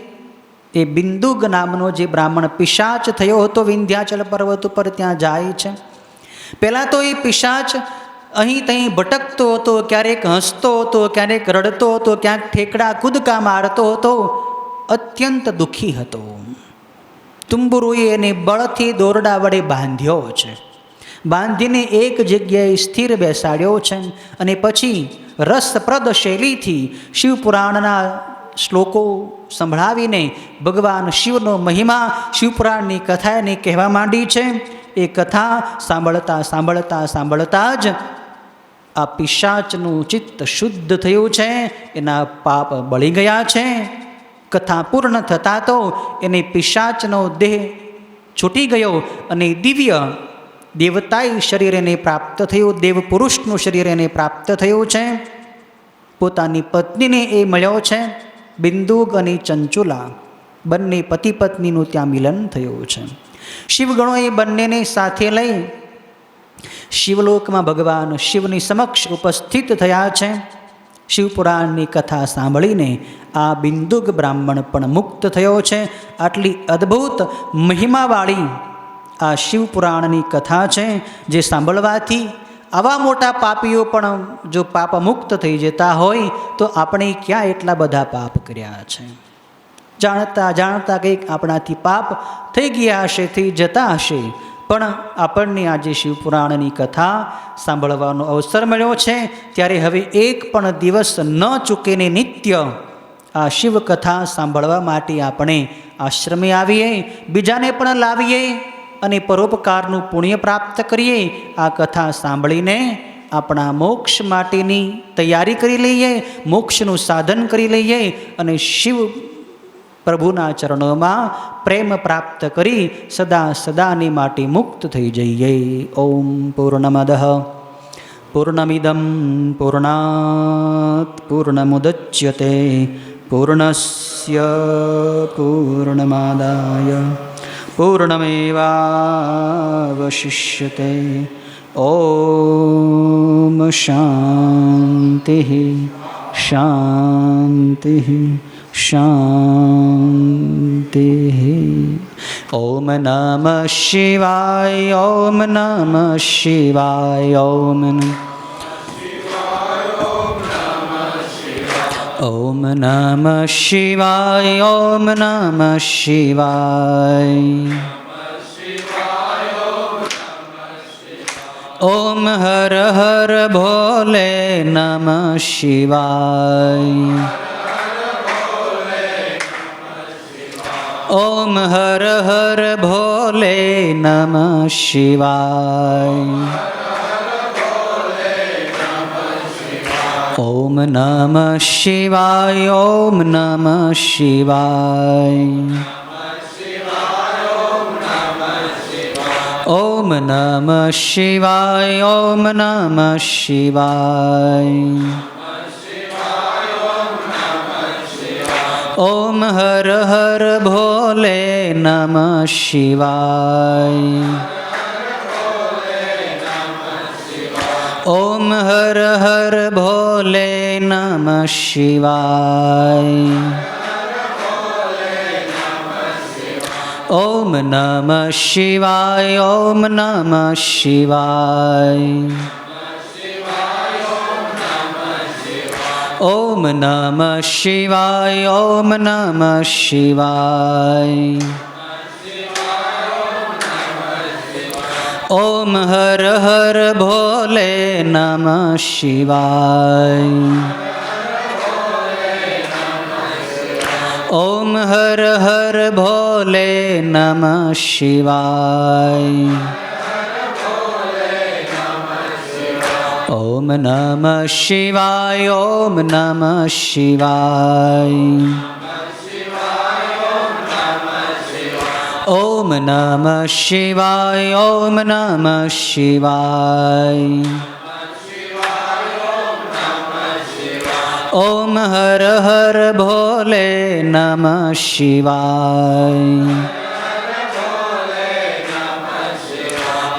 એ બિંદુગ નામનો જે બ્રાહ્મણ પિશાચ થયો હતો વિંધ્યાચલ પર્વત ઉપર ત્યાં જાય છે. પહેલાં તો એ પિશાચ અહીં ત્યાં ભટકતો હતો, ક્યારેક હસતો હતો, ક્યારેક રડતો હતો, ક્યાંક ઠેકડા કૂદકા મારતો હતો. અત્યંત દુઃખી હતો. તુંબુરુએ એને બળથી દોરડા વડે બાંધ્યો છે. બાંધીને એક જગ્યાએ સ્થિર બેસાડ્યો છે અને પછી રસપ્રદ શૈલીથી શિવપુરાણના શ્લોકો સંભળાવીને ભગવાન શિવનો મહિમા શિવપુરાણની કથા એને કહેવા માંડી છે. એ કથા સાંભળતા સાંભળતા સાંભળતા જ આ પિશાચનું ચિત્ત શુદ્ધ થયું છે. એના પાપ બળી ગયા છે. કથા પૂર્ણ થતાં તો એને પિશાચનો દેહ છૂટી ગયો અને દિવ્ય દેવતાઈ શરીર એને પ્રાપ્ત થયું. દેવ પુરુષનું શરીર એને પ્રાપ્ત થયું છે. પોતાની પત્નીને એ મળ્યો છે. બિંદુગ અને ચંચુલા બંને પતિ પત્નીનું ત્યાં મિલન થયું છે. શિવગણોએ બંનેને સાથે લઈ શિવલોકમાં ભગવાન શિવની સમક્ષ ઉપસ્થિત થયા છે. શિવપુરાણની કથા સાંભળીને આ બિંદુગ બ્રાહ્મણ પણ મુક્ત થયો છે. આટલી અદ્ભુત મહિમાવાળી આ શિવપુરાણની કથા છે જે સાંભળવાથી આવા મોટા પાપીઓ પણ જો પાપ મુક્ત થઈ જતા હોય તો આપણે ક્યાં એટલા બધા પાપ કર્યા છે. જાણતા જાણતા કંઈક આપણાથી પાપ થઈ ગયા હશે, થઈ જતા હશે, પણ આપણને આજે શિવપુરાણની કથા સાંભળવાનો અવસર મળ્યો છે. ત્યારે હવે એક પણ દિવસ ન ચૂકીને નિત્ય આ શિવકથા સાંભળવા માટે આપણે આશ્રમે આવીએ, બીજાને પણ લાવીએ અને પરોપકારનું પુણ્ય પ્રાપ્ત કરીએ. આ કથા સાંભળીને આપણા મોક્ષ માટેની તૈયારી કરી લઈએ, મોક્ષનું સાધન કરી લઈએ અને શિવ પ્રભુના ચરણોમાં પ્રેમ પ્રાપ્ત કરી સદા સદાની માટે મુક્ત થઈ જઈએ. ઓમ પૂર્ણમદ પૂર્ણમિદમ પૂર્ણાત પૂર્ણમુદચ્યતે પૂર્ણસ્ય પૂર્ણમાદાય પૂર્ણમેવાવશિષ્યતે. ઓમ શાંતિ શાંતિ શાંતિ. ઓમ નમઃ શિવાય. ઓમ નમઃ શિવાય. ઓમ ઓમ નમઃ શિવાય. ઓમ નમઃ શિવાય. ઓમ હર હર ભોલે નમઃ શિવાય. ઓમ હર હર ભોલે નમઃ શિવાય. ઓમ નમઃ શિવાય. ઓમ નમઃ શિવાય. ઓમ નમઃ શિવાય. ઓમ નમઃ શિવાય. ઓમ હર હર ભોલે નમઃ શિવાય. ઓમ હર હર ભોલે નમઃ શિવાય. ઓમ નમઃ શિવાય. ઓમ નમઃ શિવાય. ઓમ નમઃ શિવાય. ઓમ નમઃ શિવાય. ઓમ હર હર ભોલે નમઃ શિવાય. ઓમ હર હર ભોલે નમઃ શિવાય. ઓમ નમઃ શિવાય. ઓમ નમઃ શિવાય. ઓમ નમઃ શિવાય. ઓમ નમઃ શિવાય. ઓમ હર હર ભોલે નમઃ શિવાય.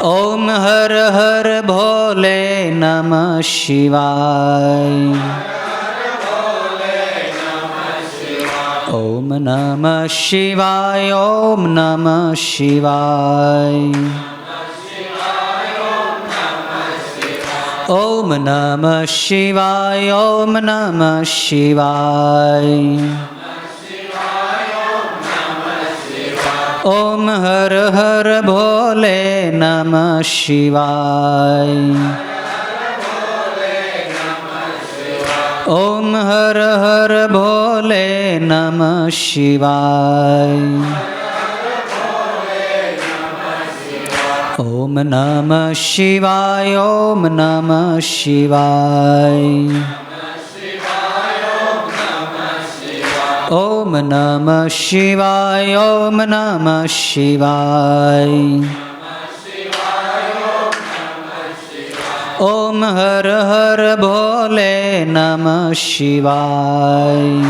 ઓમ હર હર ભોલે નમઃ શિવાય. ઓમ નમઃ શિવાય. ઓમ નમઃ શિવાય. ઓમ નમઃ શિવાય. ઓમ નમઃ શિવાય. ઓમ હર હર ભોલે નમઃ શિવાય. ઓમ હર હર ભોલે નમઃ શિવાય. ઓમ નમઃ શિવાય. ઓમ નમઃ શિવાય. ઓમ નમઃ શિવાય. ઓમ નમઃ શિવાય. ઓમ હર હર ભોલે નમઃ શિવાય.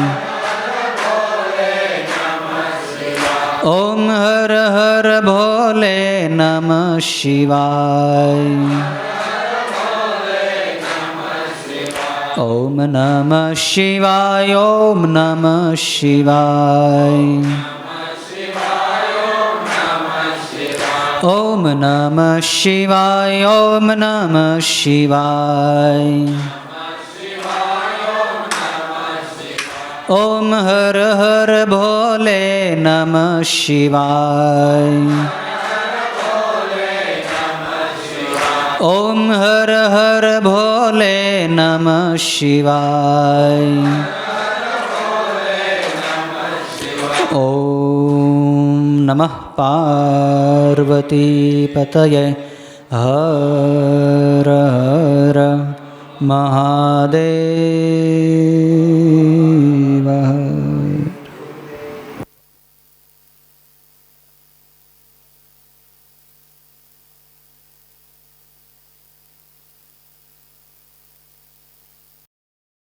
ઓમ હર હર ભોલે નમઃ શિવાય. ઓમ નમઃ શિવાય. ઓમ નમઃ શિવાય. ઓમ નમઃ શિવાય. ઓમ નમઃ શિવાય. ઓમ હર હર ભોલે નમઃ શિવાય. ઓમ હર હર ભોલે નમઃ શિવાય. ઓમ નમઃ પાર્વતી પતયે. હર હર મહાદેવ.